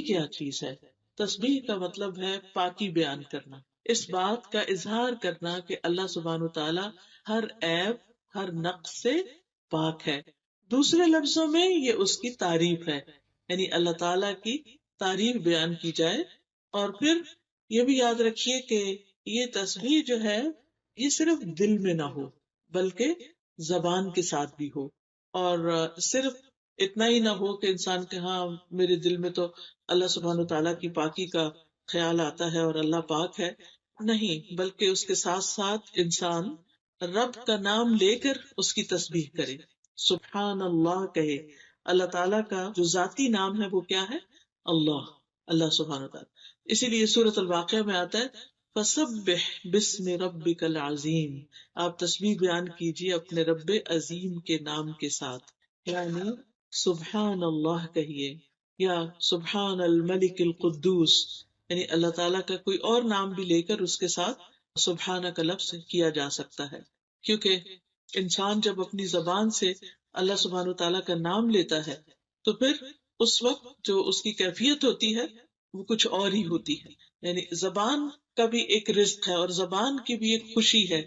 کیا چیز ہے؟ تسبیح کا مطلب ہے پاکی بیان کرنا، اس بات کا اظہار کرنا کہ اللہ سبحانہ تعالیٰ ہر عیب، ہر نقص سے پاک ہے. دوسرے لفظوں میں یہ اس کی تعریف ہے، یعنی اللہ تعالیٰ کی تعریف بیان کی جائے. اور پھر یہ بھی یاد رکھیے کہ یہ تسبیح جو ہے یہ صرف دل میں نہ ہو بلکہ زبان کے ساتھ بھی ہو. اور صرف اتنا ہی نہ ہو کہ انسان کے ہاں میرے دل میں تو اللہ سبحانہ تعالیٰ کی پاکی کا خیال آتا ہے اور اللہ پاک ہے، نہیں، بلکہ اس کے ساتھ ساتھ انسان رب کا نام لے کر اس کی تسبیح کرے، سبحان اللہ کہے. اللہ تعالیٰ کا جو ذاتی نام ہے وہ کیا ہے؟ اللہ، اللہ سبحانہ تعالیٰ. اسی لیے سورۃ الواقعہ میں آتا ہے فسبح بسم ربک العظیم، آپ تسبیح بیان کیجیے اپنے رب عظیم کے نام کے ساتھ، یعنی سبحان اللہ کہیے یا سبحان الملک القدوس، یعنی اللہ تعالیٰ کا کوئی اور نام بھی لے کر اس کے ساتھ سبحانہ کا لفظ کیا جا سکتا ہے. کیونکہ انسان جب اپنی زبان سے اللہ سبحانہ تعالیٰ کا نام لیتا ہے تو پھر اس وقت جو اس کی کیفیت ہوتی ہے وہ کچھ اور ہی ہوتی ہے. یعنی زبان کا بھی ایک رزق ہے اور زبان کی بھی ایک خوشی ہے،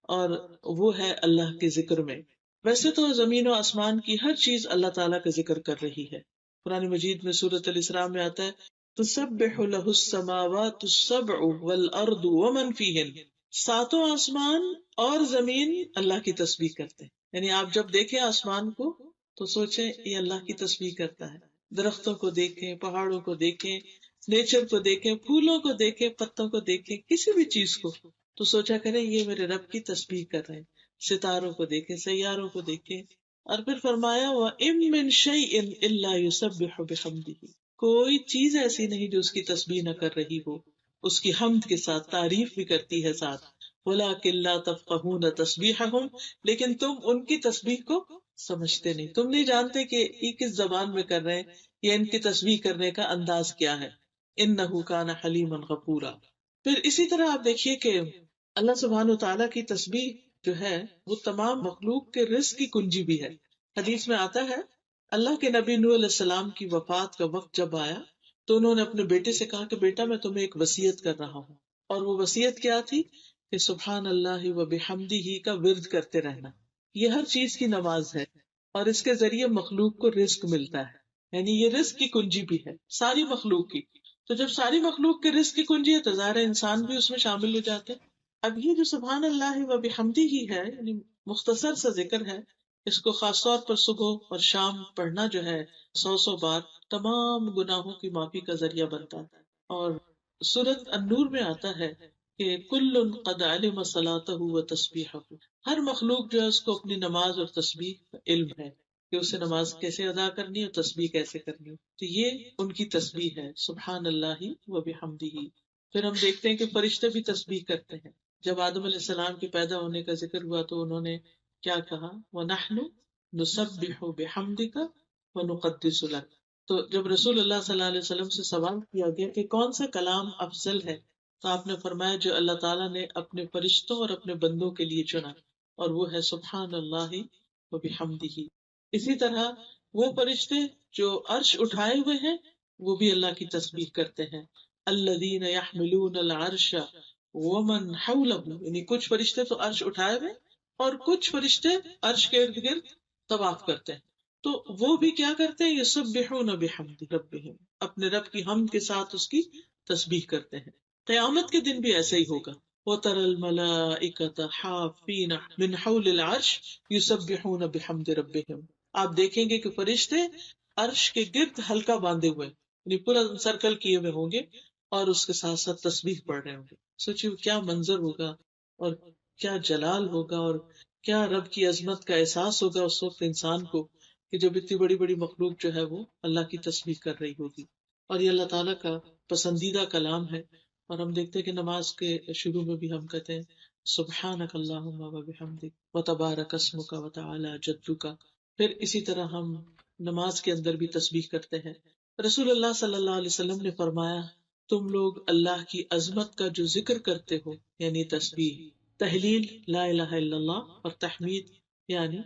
اور وہ ہے اللہ کے ذکر میں. ویسے تو زمین و آسمان کی ہر چیز اللہ تعالیٰ کا ذکر کر رہی ہے. قرآن مجید میں سورۃ الاسراء میں آتا ہے تسبح لہ السماوات السبع والارض ومن فیہن، ساتوں آسمان اور زمین اللہ کی تسبیح کرتے ہیں. یعنی آپ جب دیکھیں آسمان کو تو سوچیں یہ اللہ کی تسبیح کرتا ہے. درختوں کو دیکھیں، پہاڑوں کو دیکھیں، نیچر کو دیکھیں، پھولوں کو دیکھیں، پتوں کو دیکھیں، کسی بھی چیز کو تو سوچا کریں یہ میرے رب کی تسبیح کر رہے ہیں. ستاروں کو دیکھیں، سیاروں کو دیکھیں. اور پھر فرمایا وَإِن مِّن شَيْءٍ إِلَّا يُسَبِّحُ بِحَمْدِهِ، کوئی چیز ایسی نہیں جو اس کی تسبیح نہ کر رہی ہو، اس کی حمد کے ساتھ تعریف بھی کرتی ہے ساتھ. وَلَٰكِن لَّا تَفْقَهُونَ تَسْبِيحَهُمْ، لیکن تم ان کی تسبیح کو سمجھتے نہیں، تم نہیں جانتے کہ یہ کس زبان میں کر رہے ہیں یا ان کی تسبیح کرنے کا انداز کیا ہے. إِنَّهُ كَانَ حَلِيمًا غَفُورًا. پھر اسی طرح آپ دیکھیے کہ اللہ سبحانہ تعالیٰ کی تسبیح جو ہے وہ تمام مخلوق کے رزق کی کنجی بھی ہے. حدیث میں آتا ہے اللہ کے نبی نوح علیہ السلام کی وفات کا وقت جب آیا تو انہوں نے اپنے بیٹے سے کہا کہ بیٹا میں تمہیں ایک وصیت کر رہا ہوں. اور وہ وصیت کیا تھی کہ سبحان اللہ و بحمدہ کا ورد کرتے رہنا. یہ ہر چیز کی نماز ہے اور اس کے ذریعے مخلوق کو رزق ملتا ہے، یعنی یہ رزق کی کنجی بھی ہے ساری مخلوق کی. تو جب ساری مخلوق کے رزق کی کنجی ہے تو ظاہر ہے انسان بھی اس میں شامل ہو جاتے ہیں. اب یہ جو سبحان اللہ و بحمدہ ہے یعنی مختصر سا ذکر ہے، اس کو خاص طور پر صبح اور شام پڑھنا جو ہے 100 بار تمام گناہوں کی معافی کا ذریعہ بنتا ہے. اور سورۃ النور میں آتا ہے کہ کل قد علم صلاتہ و تسبیحہ، ہر مخلوق جو ہے اس کو اپنی نماز اور تسبیح کا علم ہے کہ اسے نماز کیسے ادا کرنی ہے اور تسبیح کیسے کرنی ہے. تو یہ ان کی تسبیح ہے سبحان اللہ و بحمدہ. پھر ہم دیکھتے ہیں کہ فرشتے بھی تسبیح کرتے ہیں. جب آدم علیہ السلام کے پیدا ہونے کا ذکر ہوا تو انہوں نے کیا کہا وَنَحْنُ نُسَبِّحُ بِحَمْدِكَ وَنُقَدِّسُ لَكَ. تو جب رسول اللہ صلی اللہ علیہ وسلم سے سوال کیا گیا کہ کون سا کلام افضل ہے تو آپ نے فرمایا جو اللہ تعالیٰ نے اپنے فرشتوں اور اپنے بندوں کے لیے چنا، اور وہ ہے سبحان اللہ و بحمدہ. اسی طرح وہ فرشتے جو عرش اٹھائے ہوئے ہیں وہ بھی اللہ کی تسبیح کرتے ہیں. الذین یحملون العرش ومن حولہ، یعنی کچھ فرشتے تو عرش اٹھائے ہوئے اور کچھ فرشتے عرش کے ارد گرد طواف کرتے ہیں. تو وہ بھی کیا کرتے ہیں یسبحون بحمد ربہم، اپنے رب کی حمد کے ساتھ اس کی تسبیح کرتے ہیں. قیامت کے دن بھی ایسا ہی ہوگا. وَتَرَى الْمَلَائِكَةَ حَافِّينَ مِنْ حَوْلِ الْعَرْشِ يُسَبِّحُونَ بِحَمْدِ رَبِّهِمْ. آپ دیکھیں گے کہ فرشتے عرش کے گرد حلقہ باندھے ہوئے یعنی پورا سرکل کیے ہوئے ہوں گے اور اس کے ساتھ ساتھ تسبیح پڑھ رہے ہوں گے. سوچیے کیا منظر ہوگا اور کیا جلال ہوگا اور کیا رب کی عظمت کا احساس ہوگا اس وقت انسان کو کہ جب اتنی بڑی بڑی مخلوق جو ہے وہ اللہ کی تسبیح کر رہی ہوگی. اور یہ اللہ تعالیٰ کا پسندیدہ کلام ہے. اور ہم دیکھتے ہیں کہ نماز کے شروع میں بھی ہم کہتے ہیں سبحانک اللہم و بحمدک و تبارک اسمک و تعالی جدک. پھر اسی طرح ہم نماز کے اندر بھی تسبیح کرتے ہیں. رسول اللہ صلی اللہ علیہ وسلم نے فرمایا تم لوگ اللہ کی عظمت کا جو ذکر کرتے ہو یعنی تسبیح، تحلیل لا الہ الا اللہ اور تحمید یعنی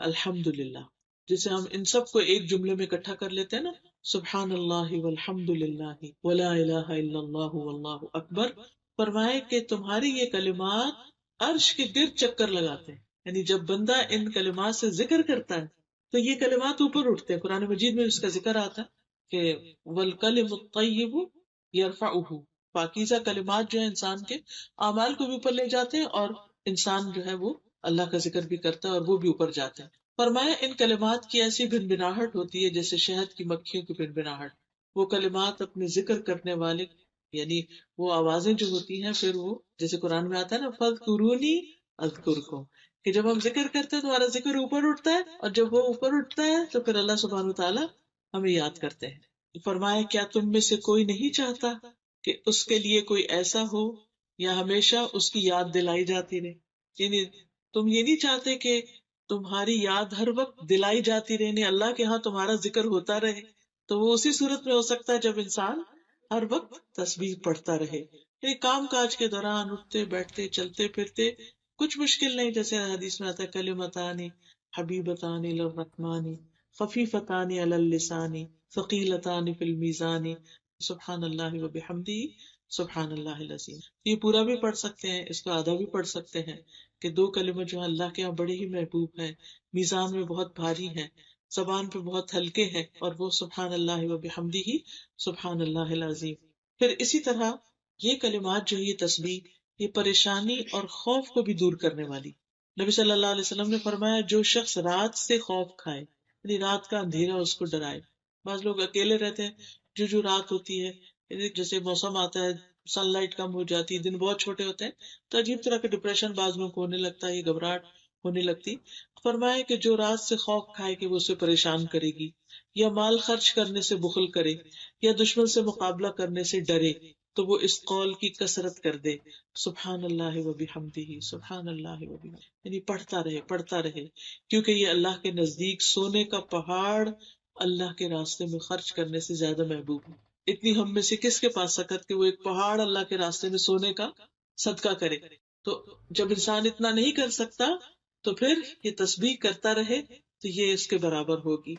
الحمدللہ، جسے ہم ان سب کو ایک جملے میں اکٹھا کر لیتے ہیں نا سبحان اللہ والحمد للہ ولا الہ الا اللہ واللہ اکبر، فرمائے کہ تمہاری یہ کلمات عرش کے گرد چکر لگاتے ہیں. یعنی جب بندہ ان کلمات سے ذکر کرتا ہے تو یہ کلمات اوپر اٹھتے ہیں. قرآن مجید میں اس کا ذکر آتا ہے کہ والکلم الطیب یرفعہ، پاکیزہ کلمات جو ہے انسان کے اعمال کو بھی اوپر لے جاتے ہیں، اور انسان جو ہے وہ اللہ کا ذکر بھی کرتا ہے اور وہ بھی اوپر جاتے ہیں. فرمایا ان کلمات کی ایسی بنبناہٹ ہوتی ہے جیسے شہد کی مکھیوں کی بنبناہٹ. وہ کلمات اپنے ذکر کرنے والے، یعنی وہ آوازیں جو ہوتی ہیں، پھر وہ جیسے قرآن میں آتا ہے نا فَاذْكُرُونِي أَذْكُرْكُمْ، کہ جب ہم ذکر کرتے ہیں تو ہمارا ذکر اوپر اٹھتا ہے، اور جب وہ اوپر اٹھتا ہے تو پھر اللہ سبحانہ وتعالیٰ ہمیں یاد کرتے ہیں. فرمایا کیا تم میں سے کوئی نہیں چاہتا کہ اس کے لیے کوئی ایسا ہو یا ہمیشہ اس کی یاد دلائی جاتی رہے. یعنی تم یہ نہیں چاہتے کہ تمہاری یاد ہر وقت دلائی جاتی رہے، اللہ کے ہاں تمہارا ذکر ہوتا رہے. تو وہ اسی صورت میں ہو سکتا ہے جب انسان ہر وقت تسبیح پڑھتا رہے. یعنی کام کاج کے دوران اٹھتے بیٹھتے چلتے پھرتے کچھ مشکل نہیں، جیسے حدیث میں آتا ہے کلمتانی حبیبتانی للرحمانی خفیفتانی علی اللسان ثقیلتانی فی المیزان سبحان اللہ و بحمدہ سبحان اللہ العظیم. یہ پورا بھی پڑھ سکتے ہیں، اس کا آدھا بھی پڑھ سکتے ہیں کہ دو کلمے جو اللہ کے یہاں بڑے ہی محبوب ہیں، میزان میں بہت بھاری ہیں، زبان پہ بہت ہلکے ہیں، اور وہ سبحان اللہ و بحمدہ سبحان اللہ العظیم. پھر اسی طرح یہ کلمات جو یہ تسبیح، یہ پریشانی اور خوف کو بھی دور کرنے والی. نبی صلی اللہ علیہ وسلم نے فرمایا جو شخص رات سے خوف کھائے، یعنی رات کا اندھیرا اس کو ڈرائے. بعض لوگ اکیلے رہتے ہیں، جو رات ہوتی ہے، یعنی جیسے موسم آتا ہے، سن لائٹ کم ہو جاتی، دن بہت چھوٹے ہوتے ہیں، تو عجیب طرح کا ڈپریشن بعض لوگوں کو ہونے لگتا ہے، یہ گھبراہٹ ہونے لگتی. فرمائے کہ جو رات سے خوف کھائے کہ وہ اسے پریشان کرے گی، یا مال خرچ کرنے سے بخل کرے، یا دشمن سے مقابلہ کرنے سے ڈرے، تو وہ اس قول کی کثرت کر دے سبحان اللہ و بحمدہ سبحان اللہ و بحمدہ، یعنی پڑھتا رہے، کیونکہ یہ اللہ کے نزدیک سونے کا پہاڑ اللہ کے راستے میں خرچ کرنے سے زیادہ محبوب ہے. اتنی ہم میں سے کس کے پاس سکت کہ وہ ایک پہاڑ اللہ کے راستے میں سونے کا صدقہ کرے. تو جب انسان اتنا نہیں کر سکتا تو پھر یہ تسبیح کرتا رہے تو یہ اس کے برابر ہوگی.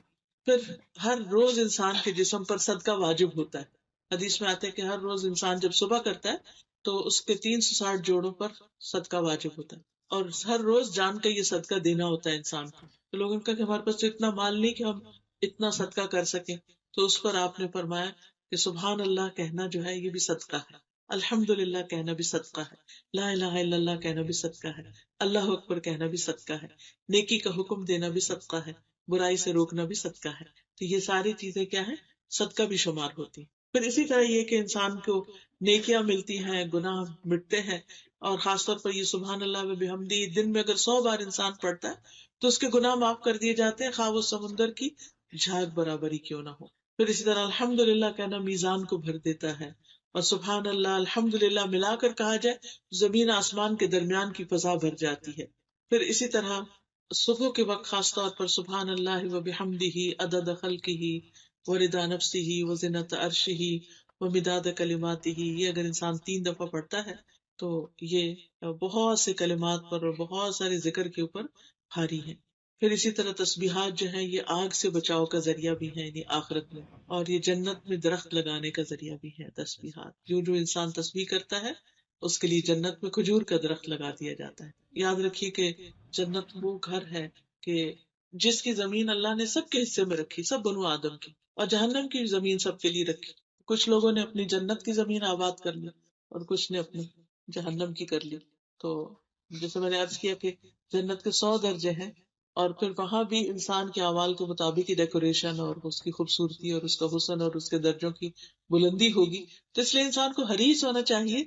پھر ہر روز انسان کے جسم پر صدقہ واجب ہوتا ہے. حدیث میں آتا ہے کہ ہر روز انسان جب صبح کرتا ہے تو اس کے 360 جوڑوں پر صدقہ واجب ہوتا ہے، اور ہر روز جان کا یہ صدقہ دینا ہوتا ہے انسان کو. تو لوگوں کا کہ ہمارے پاس تو اتنا مال نہیں کہ ہم اتنا صدقہ کر سکیں، تو اس پر آپ نے فرمایا کہ سبحان اللہ کہنا جو ہے یہ بھی صدقہ ہے، الحمد للہ کہنا بھی صدقہ ہے، لا الہ الا اللہ کہنا بھی صدقہ ہے، اللہ اکبر کہنا بھی صدقہ ہے، نیکی کا حکم دینا بھی صدقہ ہے، برائی سے روکنا بھی صدقہ ہے. تو یہ ساری چیزیں کیا ہیں؟ صدقہ بھی شمار ہوتی. پھر اسی طرح یہ کہ انسان کو نیکیاں ملتی ہیں، گناہ مٹتے ہیں، اور خاص طور پر یہ سبحان اللہ و بحمدہ دن میں اگر 100 بار انسان پڑھتا ہے تو اس کے گناہ معاف کر دیے جاتے ہیں، خواہ وہ سمندر کی جھاگ برابر ہی کیوں نہ ہو. پھر اسی طرح الحمد للہ کہنا میزان کو بھر دیتا ہے، اور سبحان اللہ الحمد للہ ملا کر کہا جائے زمین آسمان کے درمیان کی فضا بھر جاتی ہے. پھر اسی طرح صبح کے وقت خاص طور پر سبحان اللہ و بحمدہ عدد خلقہ ورضا نفسہ وزنۃ عرشہ ومداد کلماتہ، یہ اگر انسان 3 دفعہ پڑھتا ہے تو یہ بہت سے کلمات پر اور بہت سارے ذکر کے اوپر بھاری ہے. پھر اسی طرح تسبیحات جو ہیں یہ آگ سے بچاؤ کا ذریعہ بھی ہیں، یعنی آخرت میں، اور یہ جنت میں درخت لگانے کا ذریعہ بھی ہے تسبیحات. جو انسان تسبیح کرتا ہے اس کے لیے جنت میں کھجور کا درخت لگا دیا جاتا ہے. یاد رکھیے کہ جنت وہ گھر ہے کہ جس کی زمین اللہ نے سب کے حصے میں رکھی، سب بنو آدم کی، اور جہنم کی زمین سب کے لیے رکھی. کچھ لوگوں نے اپنی جنت کی زمین آباد کر لی اور کچھ نے اپنی جہنم کی کر لی. تو جیسے میں نے عرض کیا کہ جنت کے 100 درجے ہیں، اور پھر وہاں بھی انسان کے اعمال کے مطابق ہی ڈیکوریشن اور اس کی خوبصورتی اور اس کا حسن اور اس کے درجوں کی بلندی ہوگی. تو اس لیے انسان کو حریص ہونا چاہیے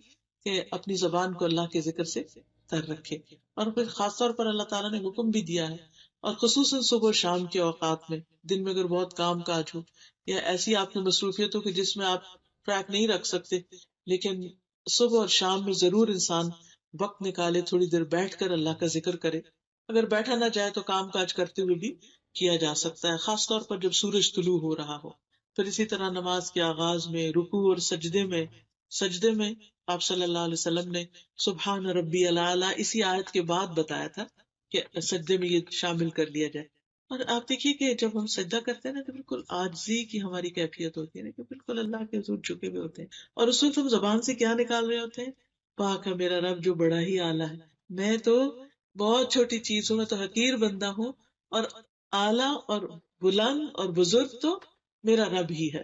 کہ اپنی زبان کو اللہ کے ذکر سے تر رکھے. اور پھر خاص طور پر اللہ تعالیٰ نے حکم بھی دیا ہے، اور خصوصاً صبح و شام کے اوقات میں، دن میں اگر بہت کام کاج ہو یا ایسی آپ نے مصروفیت ہو کہ جس میں آپ ٹریک نہیں رکھ سکتے، لیکن صبح اور شام میں ضرور انسان وقت نکالے، تھوڑی دیر بیٹھ کر اللہ کا ذکر کرے. اگر بیٹھا نہ جائے تو کام کاج کرتے ہوئے بھی کیا جا سکتا ہے، خاص طور پر جب سورج طلوع ہو رہا ہو. پھر اسی طرح نماز کے آغاز میں، رکوع اور سجدے میں آپ صلی اللہ علیہ وسلم نے سبحان ربی الاعلیٰ اسی آیت کے بعد بتایا تھا کہ سجدے میں یہ شامل کر لیا جائے. اور آپ دیکھیے کہ جب ہم سجدہ کرتے ہیں نا تو بالکل عاجزی کی ہماری کیفیت ہوتی ہے نا، کہ بالکل اللہ کے حضور جھکے ہوئے ہوتے ہیں، اور اس وقت ہم زبان سے کیا نکال رہے ہوتے ہیں؟ پاک ہے میرا رب جو بڑا ہی اعلیٰ ہے، میں تو بہت چھوٹی چیز ہوں، میں تو حقیر بندہ ہوں، اور اعلیٰ اور بلند اور بزرگ تو میرا رب ہی ہے۔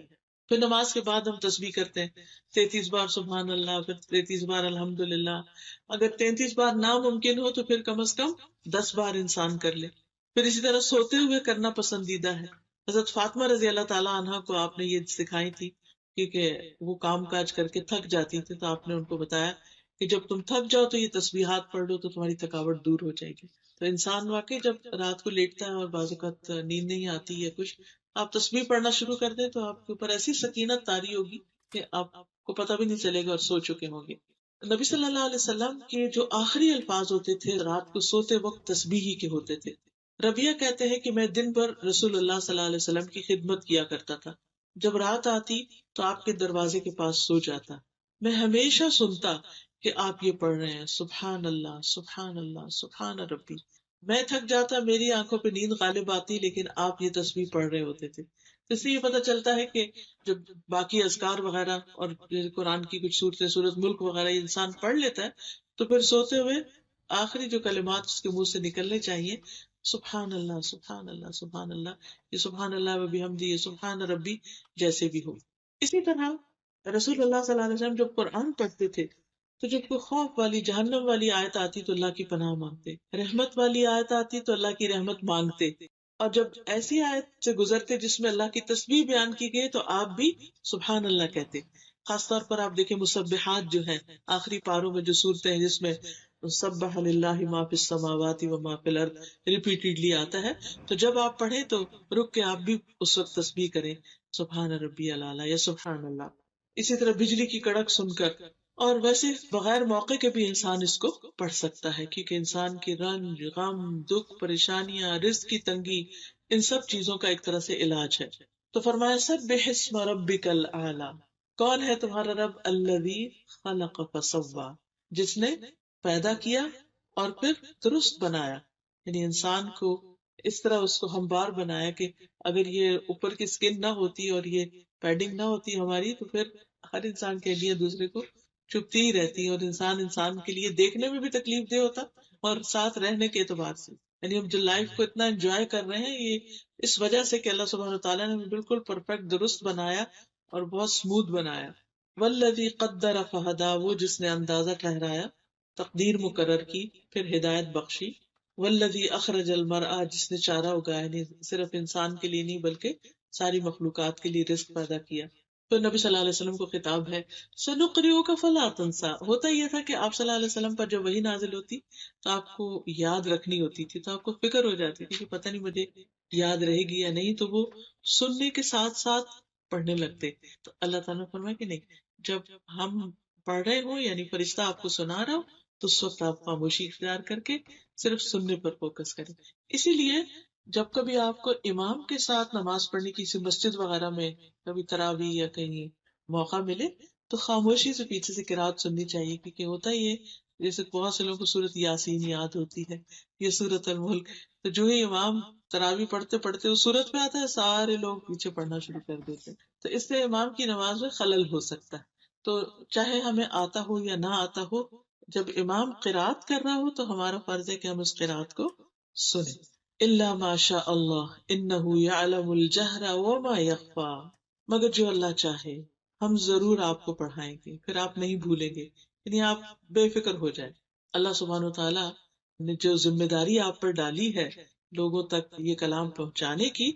پھر نماز کے بعد ہم تسبیح کرتے ہیں، 33 بار سبحان اللہ، پھر 33 بار الحمد للہ۔ اگر 33 بار ناممکن ہو تو پھر کم از کم 10 بار انسان کر لے۔ پھر اسی طرح سوتے ہوئے کرنا پسندیدہ ہے۔ حضرت فاطمہ رضی اللہ تعالیٰ عنہا کو آپ نے یہ سکھائی تھی، کیونکہ وہ کام کاج کر کے تھک جاتی تھی، تو آپ نے ان کو بتایا کہ جب تم تھک جاؤ تو یہ تسبیحات پڑھ لو تو تمہاری تھکاوٹ دور ہو جائے گی۔ تو انسان واقعی جب رات کو لیٹتا ہے اور بعض اوقات نیند نہیں آتی ہے کچھ، آپ تسبیح پڑھنا شروع کر دیں تو آپ کے اوپر ایسی سکینت طاری ہوگی کہ آپ کو پتہ بھی نہیں چلے گا اور سو چکے ہوں گے۔ نبی صلی اللہ علیہ وسلم کے جو آخری الفاظ ہوتے تھے رات کو سوتے وقت تسبیح ہی کے ہوتے تھے۔ ربیہ کہتے ہیں کہ میں دن بھر رسول اللہ صلی اللہ علیہ وسلم کی خدمت کیا کرتا تھا، جب رات آتی تو آپ کے دروازے کے پاس سو جاتا، میں ہمیشہ سنتا کہ آپ یہ پڑھ رہے ہیں سبحان اللہ سبحان اللہ سبحان ربی۔ میں تھک جاتا، میری آنکھوں پہ نیند غالب آتی، لیکن آپ یہ تسبیح پڑھ رہے ہوتے تھے۔ اس لیے یہ پتہ چلتا ہے کہ جب باقی اذکار وغیرہ اور قرآن کی کچھ صورتیں، سورۃ ملک وغیرہ یہ انسان پڑھ لیتا ہے تو پھر سوتے ہوئے آخری جو کلمات اس کے منہ سے نکلنے چاہیے، سبحان اللہ سبحان اللہ سبحان اللہ، یہ سبحان اللہ و بحمدہ، یہ سبحان ربی، جیسے بھی ہو۔ اسی طرح رسول اللہ صلی اللہ علیہ وسلم جب قرآن پڑھتے تھے تو جب کوئی خوف والی جہنم والی آیت آتی تو اللہ کی پناہ مانگتے، رحمت والی آیت آتی تو اللہ کی رحمت مانگتے، اور جب ایسی آیت سے گزرتے جس میں اللہ کی تسبیح بیان کی گئی تو آپ بھی سبحان اللہ کہتے۔ خاص طور پر آپ دیکھیں مسبحات جو ہیں، آخری پاروں میں جو صورتیں ہیں جس میں سبح للہ ما فی السماوات و ما فی الارض ریپیٹیڈلی آتا ہے، تو جب آپ پڑھیں تو رک کے آپ بھی اس وقت تسبیح کریں سبحان ربی الاعلیٰ یا سبحان اللہ۔ اسی طرح بجلی کی کڑک سن کر، اور ویسے بغیر موقع کے بھی انسان اس کو پڑھ سکتا ہے، کیونکہ انسان کی رنج، غم، دکھ، پریشانیاں، رزق کی تنگی، ان سب چیزوں کا ایک طرح سے علاج ہے۔ تو فرمایا سبح اسم ربک الاعلی، کون ہے تمہارا رب؟ الذی خلق فسوی، جس نے پیدا کیا اور پھر درست بنایا، یعنی انسان کو اس طرح اس کو ہموار بنایا کہ اگر یہ اوپر کی سکن نہ ہوتی اور یہ پیڈنگ نہ ہوتی ہماری تو پھر ہر انسان کے لیے دوسرے کو چپتی ہی رہتی، اور انسان انسان کے لیے دیکھنے میں بھی تکلیف دہ ہوتا اور ساتھ رہنے کے اعتبار سے، یعنی ہم جو لائف کو اتنا انجوائے کر رہے ہیں یہ اس وجہ سے کہ اللہ سبحانہ وتعالیٰ نے بالکل پرفیکٹ درست بنایا اور بہت اسموتھ بنایا۔ والذی قدر فہدی، وہ جس نے اندازہ ٹھہرایا، تقدیر مقرر کی، پھر ہدایت بخشی۔ والذی اخرج المرعى، جس نے چارہ اگایا، یعنی صرف انسان کے لیے نہیں بلکہ ساری مخلوقات کے لیے رزق پیدا کیا۔ تو نبی صلی اللہ علیہ وسلم کو خطاب ہے سنقرئک فلا تنسى۔ ہوتا یہ تھا کہ آپ صلی اللہ علیہ وسلم پر جب وحی نازل ہوتی تو آپ کو یاد رکھنی ہوتی تھی، تو آپ کو فکر ہو جاتی تھی کہ پتہ نہیں مجھے یاد رہے گی یا نہیں، تو وہ سننے کے ساتھ ساتھ پڑھنے لگتے۔ تو اللہ تعالیٰ نے فرمایا کہ نہیں، جب ہم پڑھ رہے ہوں یعنی فرشتہ آپ کو سنا رہا ہو تو اس وقت آپ خاموشی اختیار کر کے صرف سننے پر فوکس کریں۔ اسی لیے جب کبھی آپ کو امام کے ساتھ نماز پڑھنے کی کسی مسجد وغیرہ میں کبھی تراویح یا کہیں موقع ملے تو خاموشی سے پیچھے سے قرات سننی چاہیے، کیونکہ ہوتا یہ جیسے بہت سے لوگوں کو سورت یاسین یاد ہوتی ہے، یہ سورت الملک، تو جو ہی امام تراویح پڑھتے پڑھتے اس سورت پہ آتا ہے سارے لوگ پیچھے پڑھنا شروع کر دیتے ہیں، تو اس سے امام کی نماز میں خلل ہو سکتا ہے۔ تو چاہے ہمیں آتا ہو یا نہ آتا ہو، جب امام قرات کر رہا ہو تو ہمارا فرض ہے کہ ہم اس قرات کو سنیں۔ الا ما شاء اللہ انہ یعلم الجہر وما یخفی، مگر جو اللہ چاہے ہم ضرور آپ کو پڑھائیں گے، پھر آپ نہیں بھولیں گے، یعنی آپ بے فکر ہو جائیں۔ اللہ سبحانہ وتعالیٰ نے جو ذمہ داری آپ پر ڈالی ہے لوگوں تک یہ کلام پہنچانے کی،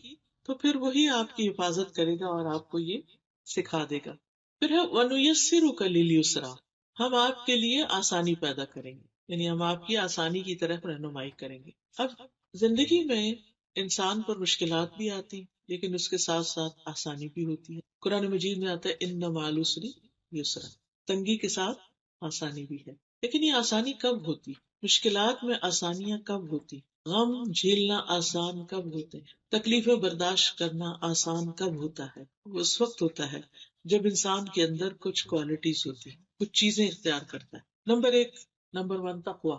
تو پھر وہی آپ کی حفاظت کرے گا اور آپ کو یہ سکھا دے گا۔ پھر ہے وَنُيَسِّرُكَ لِلْيُسْرَىٰ، ہم آپ کے لیے آسانی پیدا کریں گے، یعنی ہم آپ کی آسانی کی طرف رہنمائی کریں گے۔ اب زندگی میں انسان پر مشکلات بھی آتی لیکن اس کے ساتھ ساتھ آسانی بھی ہوتی ہے۔ قرآن مجید میں آتا ہے ان مع العسر یسرا، تنگی کے ساتھ آسانی بھی ہے۔ لیکن یہ آسانی کب ہوتی؟ مشکلات میں آسانیاں کب ہوتی؟ غم جھیلنا آسان کب ہوتے ہیں؟ تکلیفیں برداشت کرنا آسان کب ہوتا ہے؟ وہ اس وقت ہوتا ہے جب انسان کے اندر کچھ کوالٹیز ہوتی ہیں، کچھ چیزیں اختیار کرتا ہے۔ نمبر 1، نمبر 1 تقویٰ،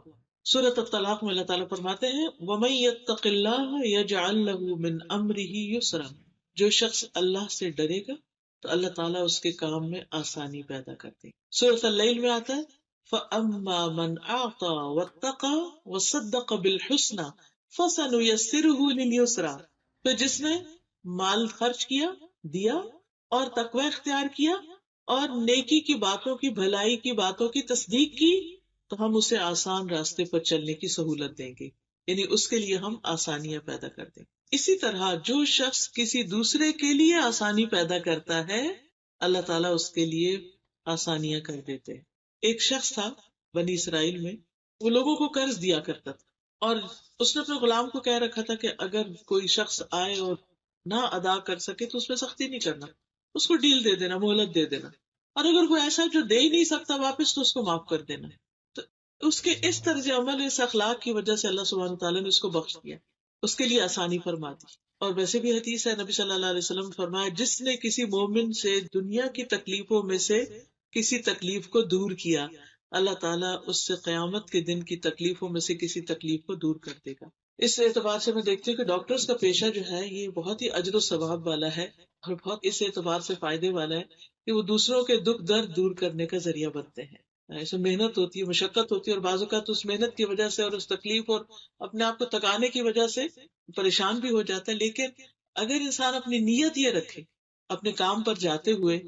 سورۃ الطلاق میں اللہ تعالیٰ فرماتے ہیں وَمَن يَتَّقِ اللَّهَ يَجْعَل لَّهُ مِنْ أَمْرِهِ يُسْرًا، جو شخص اللہ سے ڈرے گا تو اللہ تعالیٰ اس کے کام میں آسانی پیدا کر دے گا۔ سورۃ اللیل میں آتا ہے فَأَمَّا مَنْ أَعْطَى وَاتَّقَى وَصَدَّقَ بِالْحُسْنَى فَسَنُيَسِّرُهُ لِلْيُسْرَى، تو جس نے مال خرچ کیا، دیا اور تقوی اختیار کیا اور نیکی کی باتوں کی، بھلائی کی باتوں کی تصدیق کی، تو ہم اسے آسان راستے پر چلنے کی سہولت دیں گے، یعنی اس کے لیے ہم آسانیاں پیدا کر دیں گے۔ اسی طرح جو شخص کسی دوسرے کے لیے آسانی پیدا کرتا ہے اللہ تعالیٰ اس کے لیے آسانیاں کر دیتے ہیں۔ ایک شخص تھا بنی اسرائیل میں، وہ لوگوں کو قرض دیا کرتا تھا، اور اس نے اپنے غلام کو کہہ رکھا تھا کہ اگر کوئی شخص آئے اور نہ ادا کر سکے تو اس پہ سختی نہیں کرنا، اس کو ڈیل دے دینا، مہلت دے دینا، اور اگر کوئی ایسا جو دے ہی نہیں سکتا واپس تو اس کو معاف کر دینا۔ تو اس کے اس طرز عمل، اس اخلاق کی وجہ سے اللہ سبحانہ تعالیٰ نے اس کو بخش دیا، اس کے لیے آسانی فرما دی۔ اور ویسے بھی حدیث ہے، نبی صلی اللہ علیہ وسلم نے فرمایا جس نے کسی مومن سے دنیا کی تکلیفوں میں سے کسی تکلیف کو دور کیا، اللہ تعالیٰ اس سے قیامت کے دن کی تکلیفوں میں سے کسی تکلیف کو دور کر دے گا۔ اس اعتبار سے میں دیکھتی ہوں کہ ڈاکٹرز کا پیشہ جو ہے یہ بہت ہی اجر و ثواب والا ہے، اور بہت اس اعتبار سے فائدے والا ہے کہ وہ دوسروں کے دکھ درد دور کرنے کا ذریعہ بنتے ہیں۔ اس میں محنت ہوتی ہے، مشقت ہوتی ہے، اور بعض اوقات اس محنت کی وجہ سے اور اس تکلیف اور اپنے آپ کو تکانے کی وجہ سے پریشان بھی ہو جاتا ہے، لیکن اگر انسان اپنی نیت یہ رکھے اپنے کام پر جاتے ہوئے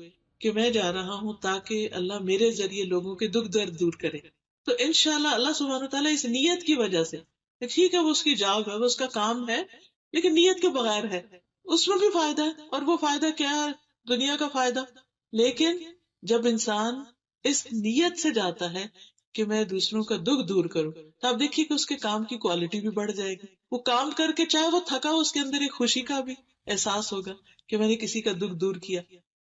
کہ میں جا رہا ہوں تاکہ اللہ میرے ذریعے لوگوں کے دکھ درد دور کرے، تو انشاءاللہ اللہ سبحانہ وتعالیٰ اس نیت کی وجہ سے، ٹھیک ہے وہ اس کی جاب ہے، وہ اس کا کام ہے، لیکن نیت کے بغیر ہے، اس میں بھی فائدہ ہے، اور وہ فائدہ کیا ہے؟ دنیا کا فائدہ۔ لیکن جب انسان اس نیت سے جاتا ہے کہ میں دوسروں کا دکھ دور کروں، تو آپ دیکھیے کہ اس کے کام کی کوالٹی بھی بڑھ جائے گی، وہ کام کر کے چاہے وہ تھکا ہو، اس کے اندر ایک خوشی کا بھی احساس ہوگا کہ میں نے کسی کا دکھ دور کیا،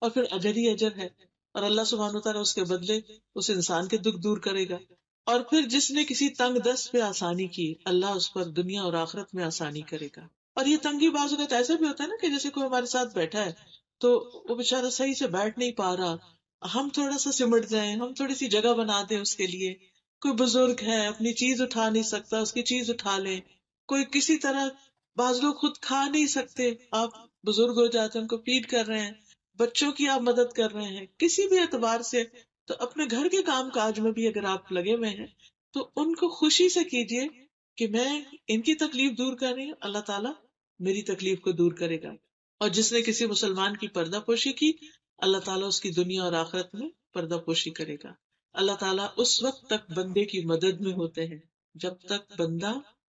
اور پھر اجر ہی اجر ہے، اور اللہ سبحانہ وتعالیٰ اس کے بدلے اس انسان کے دکھ دور کرے گا۔ اور پھر جس نے کسی تنگ دست پہ آسانی کی، اللہ اس پر دنیا اور آخرت میں آسانی کرے گا۔ اور یہ تنگی بعض اوقات ایسا بھی ہوتا ہے نا کہ جیسے کوئی ہمارے ساتھ بیٹھا ہے تو وہ بےچارا صحیح سے بیٹھ نہیں پا رہا، ہم تھوڑا سا سمٹ جائیں، ہم تھوڑی سی جگہ بنا دیں اس کے لیے۔ کوئی بزرگ ہے اپنی چیز اٹھا نہیں سکتا، اس کی چیز اٹھا لیں۔ کوئی کسی طرح، بعض لوگ خود کھا نہیں سکتے، آپ بزرگ ہو جاتے ہیں ان کو فیڈ کر رہے ہیں، بچوں کی آپ مدد کر رہے ہیں، کسی بھی اعتبار سے۔ تو اپنے گھر کے کام کاج میں بھی اگر آپ لگے ہوئے ہیں تو ان کو خوشی سے کیجئے کہ میں ان کی تکلیف دور کر رہی ہوں، اللہ تعالیٰ میری تکلیف کو دور کرے گا۔ اور جس نے کسی مسلمان کی پردہ پوشی کی، اللہ تعالیٰ اس کی دنیا اور آخرت میں پردہ پوشی کرے گا۔ اللہ تعالیٰ اس وقت تک بندے کی مدد میں ہوتے ہیں جب تک بندہ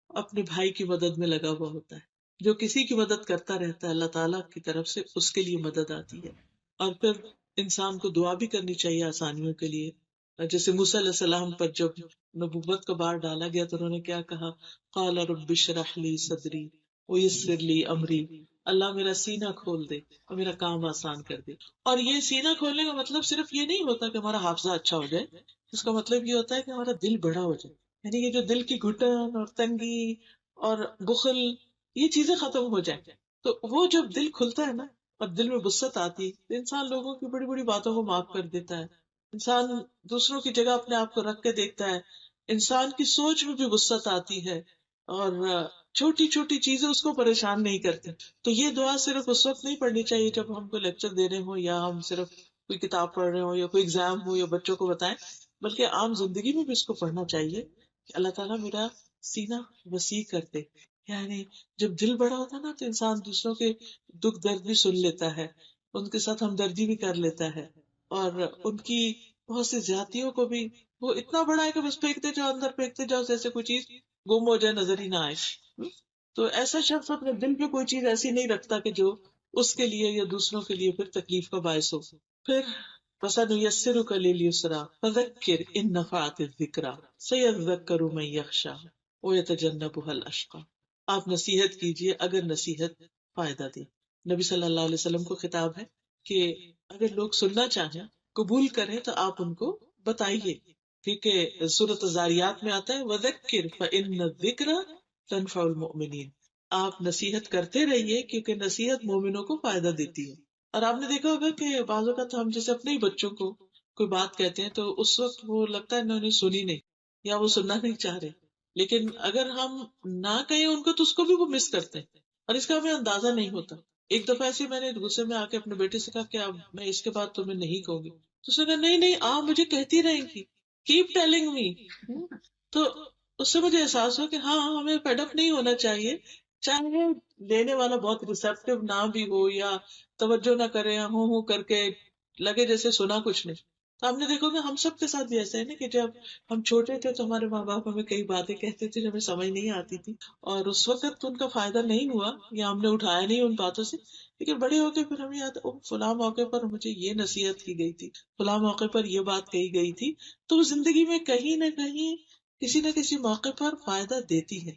اپنے بھائی کی مدد میں لگا ہوا ہوتا ہے۔ جو کسی کی مدد کرتا رہتا ہے اللہ تعالیٰ کی طرف سے اس کے لیے مدد آتی ہے۔ اور پھر انسان کو دعا بھی کرنی چاہیے آسانیوں کے لیے۔ جیسے موسیٰ علیہ السلام پر جب نبوت کا بار ڈالا گیا تو انہوں نے کیا کہا؟ قال رب اشرح لی صدری ویسر لی امری، اللہ میرا سینہ کھول دے اور میرا کام آسان کر دے۔ اور یہ سینہ کھولنے کا مطلب صرف یہ نہیں ہوتا کہ ہمارا حافظہ اچھا ہو جائے، اس کا مطلب یہ ہوتا ہے کہ ہمارا دل بڑا ہو جائے، یعنی یہ جو دل کی گھٹن اور تنگی اور بخل، یہ چیزیں ختم ہو جائیں۔ تو وہ جب دل کھلتا ہے نا اور دل میں وسعت آتی، تو انسان لوگوں کی بڑی بڑی باتوں کو معاف کر دیتا ہے، انسان دوسروں کی جگہ اپنے آپ کو رکھ کے دیکھتا ہے، انسان کی سوچ میں بھی وسعت آتی ہے، اور چھوٹی چھوٹی چیزیں اس کو پریشان نہیں کرتی۔ تو یہ دعا صرف اس وقت نہیں پڑھنی چاہیے جب ہم کوئی لیکچر دے رہے ہوں یا ہم صرف کوئی کتاب پڑھ رہے ہوں یا کوئی ایگزام ہو یا بچوں کو بتائیں، بلکہ عام زندگی میں بھی اس کو پڑھنا چاہیے کہ اللہ تعالیٰ میرا سینہ وسیع کر دے۔ یعنی جب دل بڑا ہوتا ہے نا تو انسان دوسروں کے دکھ درد بھی سن لیتا ہے، ان کے ساتھ ہمدردی بھی کر لیتا ہے، اور ان کی بہت سی زیادتیوں کو بھی، وہ اتنا بڑا ہے کہ بس پھینکتے جاؤ، اندر پھینکتے جاؤ جیسے کوئی چیز گم ہو جائے، نظر ہی نہ آئے۔ تو ایسا شخص اپنے دل پہ کوئی چیز ایسی نہیں رکھتا کہ جو اس کے لیے یا دوسروں کے لیے پھر تکلیف کا باعث ہو۔ پھر فَسَنُيَسِّرُكَ لِلْيُسْرَىٰ فَذَكِّرْ إِن نَّفَعَتِ الذِّكْرَىٰ سَيَذَّكَّرُ مَن يَخْشَىٰ وَيَتَجَنَّبُهَا الْأَشْقَىٰ۔ آپ نصیحت کیجئے اگر نصیحت فائدہ دے۔ نبی صلی اللہ علیہ وسلم کو خطاب ہے کہ اگر لوگ سننا چاہیں، قبول کریں، تو آپ ان کو بتائیے، کیونکہ سورۃ الذاریات میں آتا ہے وَذَكِّرْ فَإِنَّ الذِّكْرَىٰ تنفع المؤمنین۔ آپ نصیحت کرتے رہیے کیونکہ نصیحت مومنوں کو فائدہ دیتی ہے۔ اور آپ نے دیکھا ہوگا کہ بعض اوقات ہم جیسے اپنے ہی بچوں کو کوئی بات کہتے ہیں تو اس وقت وہ لگتا ہے انہوں نے سنی نہیں یا وہ سننا نہیں چاہ رہے، لیکن اگر ہم نہ کہیں ان کو تو اس کو بھی وہ مس کرتے ہیں، اور اس کا ہمیں اندازہ نہیں ہوتا. ایک دفعہ ایسے میں نے غصے میں آ کے اپنے بیٹے سے کہا کہ اب میں اس کے بعد تمہیں نہیں کہوں گی، تو اس نے کہا نہیں نہیں آپ مجھے کہتی رہیں گی، کیپ ٹیلنگ می. تو اس سے مجھے احساس ہوا کہ ہاں ہمیں فیڈ اپ نہیں ہونا چاہیے، چاہے لینے والا بہت ریسپٹیو نہ بھی ہو یا توجہ نہ کرے یا ہوں کر کے لگے جیسے سنا کچھ نہیں. تو ہم نے دیکھو کہ ہم سب کے ساتھ بھی ایسا ہے نا کہ جب ہم چھوٹے تھے تو ہمارے ماں باپ ہمیں کئی باتیں کہتے تھے جو ہمیں سمجھ نہیں آتی تھی، اور اس وقت ان کا فائدہ نہیں ہوا یا ہم نے اٹھایا نہیں ان باتوں سے. لیکن بڑے ہو کے پھر ہمیں یاد فلاں موقع پر مجھے یہ نصیحت کی گئی تھی، فلاں موقع پر یہ بات کہی گئی تھی. تو وہ زندگی میں کہیں نہ کہیں کسی نہ کسی موقع پر فائدہ دیتی ہے.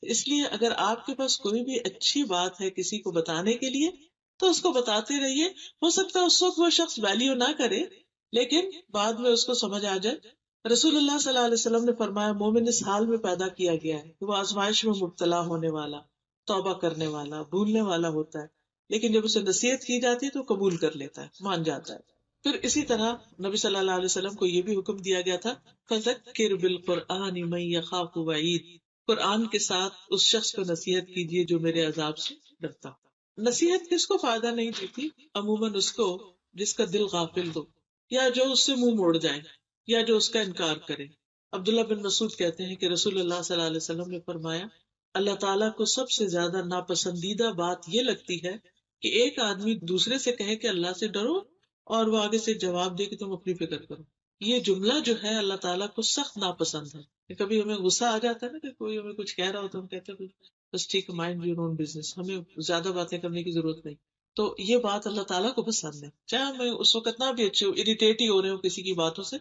اس لیے اگر آپ کے پاس کوئی بھی اچھی بات ہے کسی کو بتانے کے لیے تو اس کو بتاتے رہیے. ہو سکتا ہے اس وقت وہ شخص ویلیو نہ کرے لیکن بعد میں اس کو سمجھ آ جائے. رسول اللہ صلی اللہ علیہ وسلم نے فرمایا مومن اس حال میں پیدا کیا گیا ہے کہ وہ آزمائش میں مبتلا ہونے والا، توبہ کرنے والا، بھولنے والا ہوتا ہے، لیکن جب اسے نصیحت کی جاتی ہے تو قبول کر لیتا ہے، مان جاتا ہے. پھر اسی طرح نبی صلی اللہ علیہ وسلم کو یہ بھی حکم دیا گیا تھا فَذَكِّرْ بِالْقُرْآنِ مَن يَخَافُ وَعِيدِ، قرآن کے ساتھ اس شخص کو نصیحت کیجیے جو میرے عذاب سے ڈرتا. نصیحت کس کو فائدہ نہیں دیتی؟ عموماً اس کو جس کا دل غافل ہو یا جو اس سے منہ موڑ جائے یا جو اس کا انکار کرے. عبداللہ بن مسعود کہتے ہیں کہ رسول اللہ صلی اللہ علیہ وسلم نے فرمایا اللہ تعالیٰ کو سب سے زیادہ ناپسندیدہ بات یہ لگتی ہے کہ ایک آدمی دوسرے سے کہے کہ اللہ سے ڈرو اور وہ آگے سے جواب دے کہ تم اپنی فکر کرو. یہ جملہ جو ہے اللہ تعالیٰ کو سخت ناپسند ہے. کبھی ہمیں غصہ آ جاتا ہے نا کہ کوئی ہمیں کچھ کہہ رہا ہو تو ہم کہتے ہیں بس ٹھیک ہے، مائنڈ یور اون بزنس، ہمیں زیادہ باتیں کرنے کی ضرورت نہیں. تو یہ بات اللہ تعالیٰ کو پسند ہے، چاہے ہمیں اس وقت نہ بھی اچھے ہو، اریٹیٹ ہی ہو رہے ہو کسی کی باتوں سے،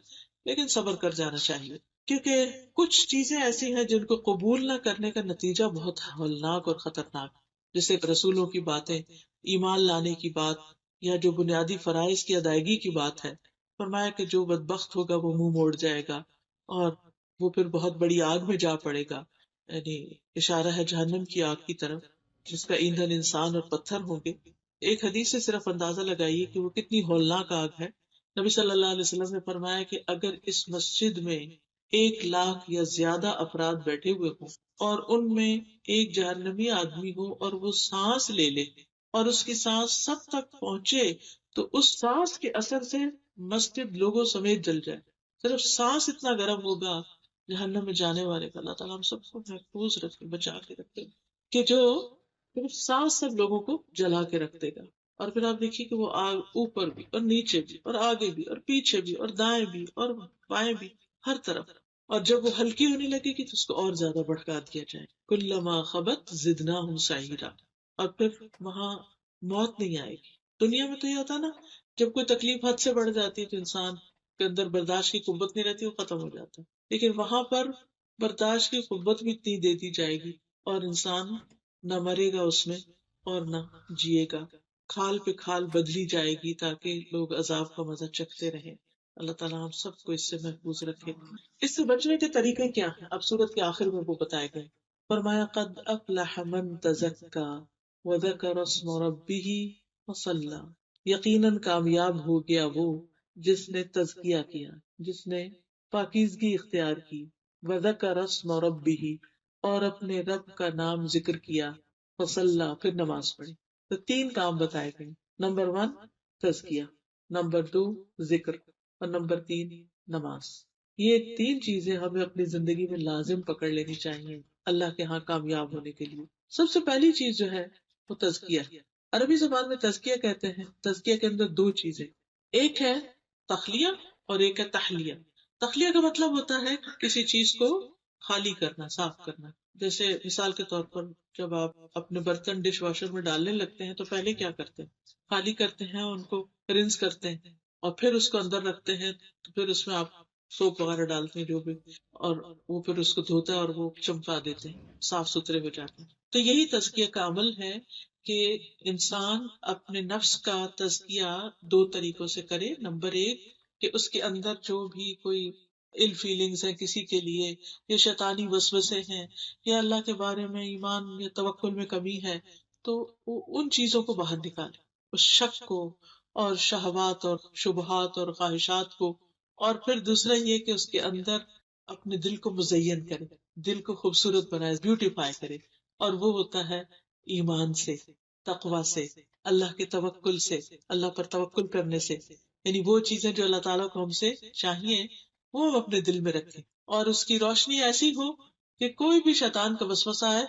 لیکن صبر کر جانا چاہیے. کیونکہ کچھ چیزیں ایسی ہیں جن کو قبول نہ کرنے کا نتیجہ بہت ہولناک اور خطرناک، جیسے رسولوں کی باتیں، ایمان لانے کی بات، یا جو بنیادی فرائض کی ادائیگی کی بات ہے. فرمایا کہ جو بدبخت ہوگا وہ منہ موڑ جائے گا اور وہ پھر بہت بڑی آگ میں جا پڑے گا. یعنی اشارہ ہے جہنم کی آگ کی طرف جس کا ایندھن انسان اور پتھر ہوں گے. ایک حدیث سے صرف اندازہ لگائیے کہ وہ کتنی ہولناک آگ ہے. نبی صلی اللہ علیہ وسلم نے فرمایا کہ اگر اس مسجد میں 1,00,000 یا زیادہ افراد بیٹھے ہوئے ہوں اور ان میں ایک جہنمی آدمی ہو اور وہ سانس لے لے اور اس کی سانس سب تک پہنچے تو اس سانس کے اثر سے مسجد لوگوں سمیت جل جائے. صرف سانس اتنا گرم ہوگا جہنم میں جانے والے کا. اللہ تعالیٰ ہم سب کو محفوظ رکھے، بچا کے رکھے کہ جو صرف سانس سب لوگوں کو جلا کے رکھ دے گا. اور پھر آپ دیکھیے کہ وہ آگ اوپر بھی اور نیچے بھی اور آگے بھی اور پیچھے بھی اور دائیں بھی اور بائیں بھی، ہر طرف. اور جب وہ ہلکی ہونے لگے گی تو اس کو اور زیادہ بھڑکا دیا جائے. کلما خبت زدناہم سعیرا. اور پھر وہاں موت نہیں آئے گی. دنیا میں تو یہ ہوتا نا جب کوئی تکلیف حد سے بڑھ جاتی ہے تو انسان کے اندر برداشت کی قوت نہیں رہتی، وہ ختم ہو جاتا ہے. لیکن وہاں پر برداشت کی قوت بھی اتنی دے دی جائے گی اور انسان نہ مرے گا اس میں اور نہ جیے گا. کھال پہ کھال بدلی جائے گی تاکہ لوگ عذاب کا مزہ چکھتے رہیں. اللہ تعالیٰ ہم سب کو اس سے محفوظ رکھے. اس سے بچنے کے طریقے کیا ہیں اب سورت کے آخر میں وہ بتائے گئے. فرمایا قد افلح من تزکا وذکر اسم ربہ وصلی. یقیناً کامیاب ہو گیا وہ جس نے تزکیہ کیا، جس نے پاکیزگی اختیار کی، وذکر اسم ربہ اور اپنے رب کا نام ذکر کیا، وصلی پھر نماز پڑھی. تو 3 کام بتائے گئے. نمبر 1 تزکیہ، نمبر 2 ذکر اور نمبر 3 نماز. یہ 3 چیزیں ہمیں اپنی زندگی میں لازم پکڑ لینی چاہیے اللہ کے ہاں کامیاب ہونے کے لیے. سب سے پہلی چیز جو ہے وہ تزکیہ. عربی زبان میں تزکیہ کہتے ہیں. تزکیہ کے اندر 2 چیزیں، ایک ہے تخلیہ اور ایک ہے تحلیہ. تخلیہ کا مطلب ہوتا ہے کسی چیز کو خالی کرنا، صاف کرنا. جیسے مثال کے طور پر جب آپ اپنے برتن ڈش واشر میں ڈالنے لگتے ہیں تو پہلے کیا کرتے ہیں؟ خالی کرتے ہیں، ان کو رنس کرتے ہیں اور پھر اس کو اندر رکھتے ہیں. تو پھر اس میں آپ سوپ وغیرہ ڈالتے ہیں جو بھی، اور وہ پھر اس کو دھوتا ہے اور وہ چمکا دیتے ہیں، صاف ستھرے ہو جاتے ہیں. تو یہی تزکیہ کا عمل ہے کہ انسان اپنے نفس کا تزکیہ 2 طریقوں سے کرے. نمبر 1 کہ اس کے اندر جو بھی کوئی ال فیلنگز ہیں کسی کے لیے، یا شیطانی وسوسے ہیں، یا اللہ کے بارے میں ایمان یا توکل میں کمی ہے، تو وہ ان چیزوں کو باہر نکالے، اس شک کو اور شہوات اور شبہات اور خواہشات کو. اور پھر دوسرا یہ کہ اس کے اندر اپنے دل کو مزین کرے، دل کو خوبصورت بنائے، بیوٹیفائی کرے، اور وہ ہوتا ہے ایمان سے، تقوی سے، اللہ کے توکل سے، اللہ پر توکل کرنے سے، یعنی وہ چیزیں جو اللہ تعالیٰ کو ہم سے چاہیے وہ ہم اپنے دل میں رکھیں، اور اس کی روشنی ایسی ہو کہ کوئی بھی شیطان کا وسوسہ آئے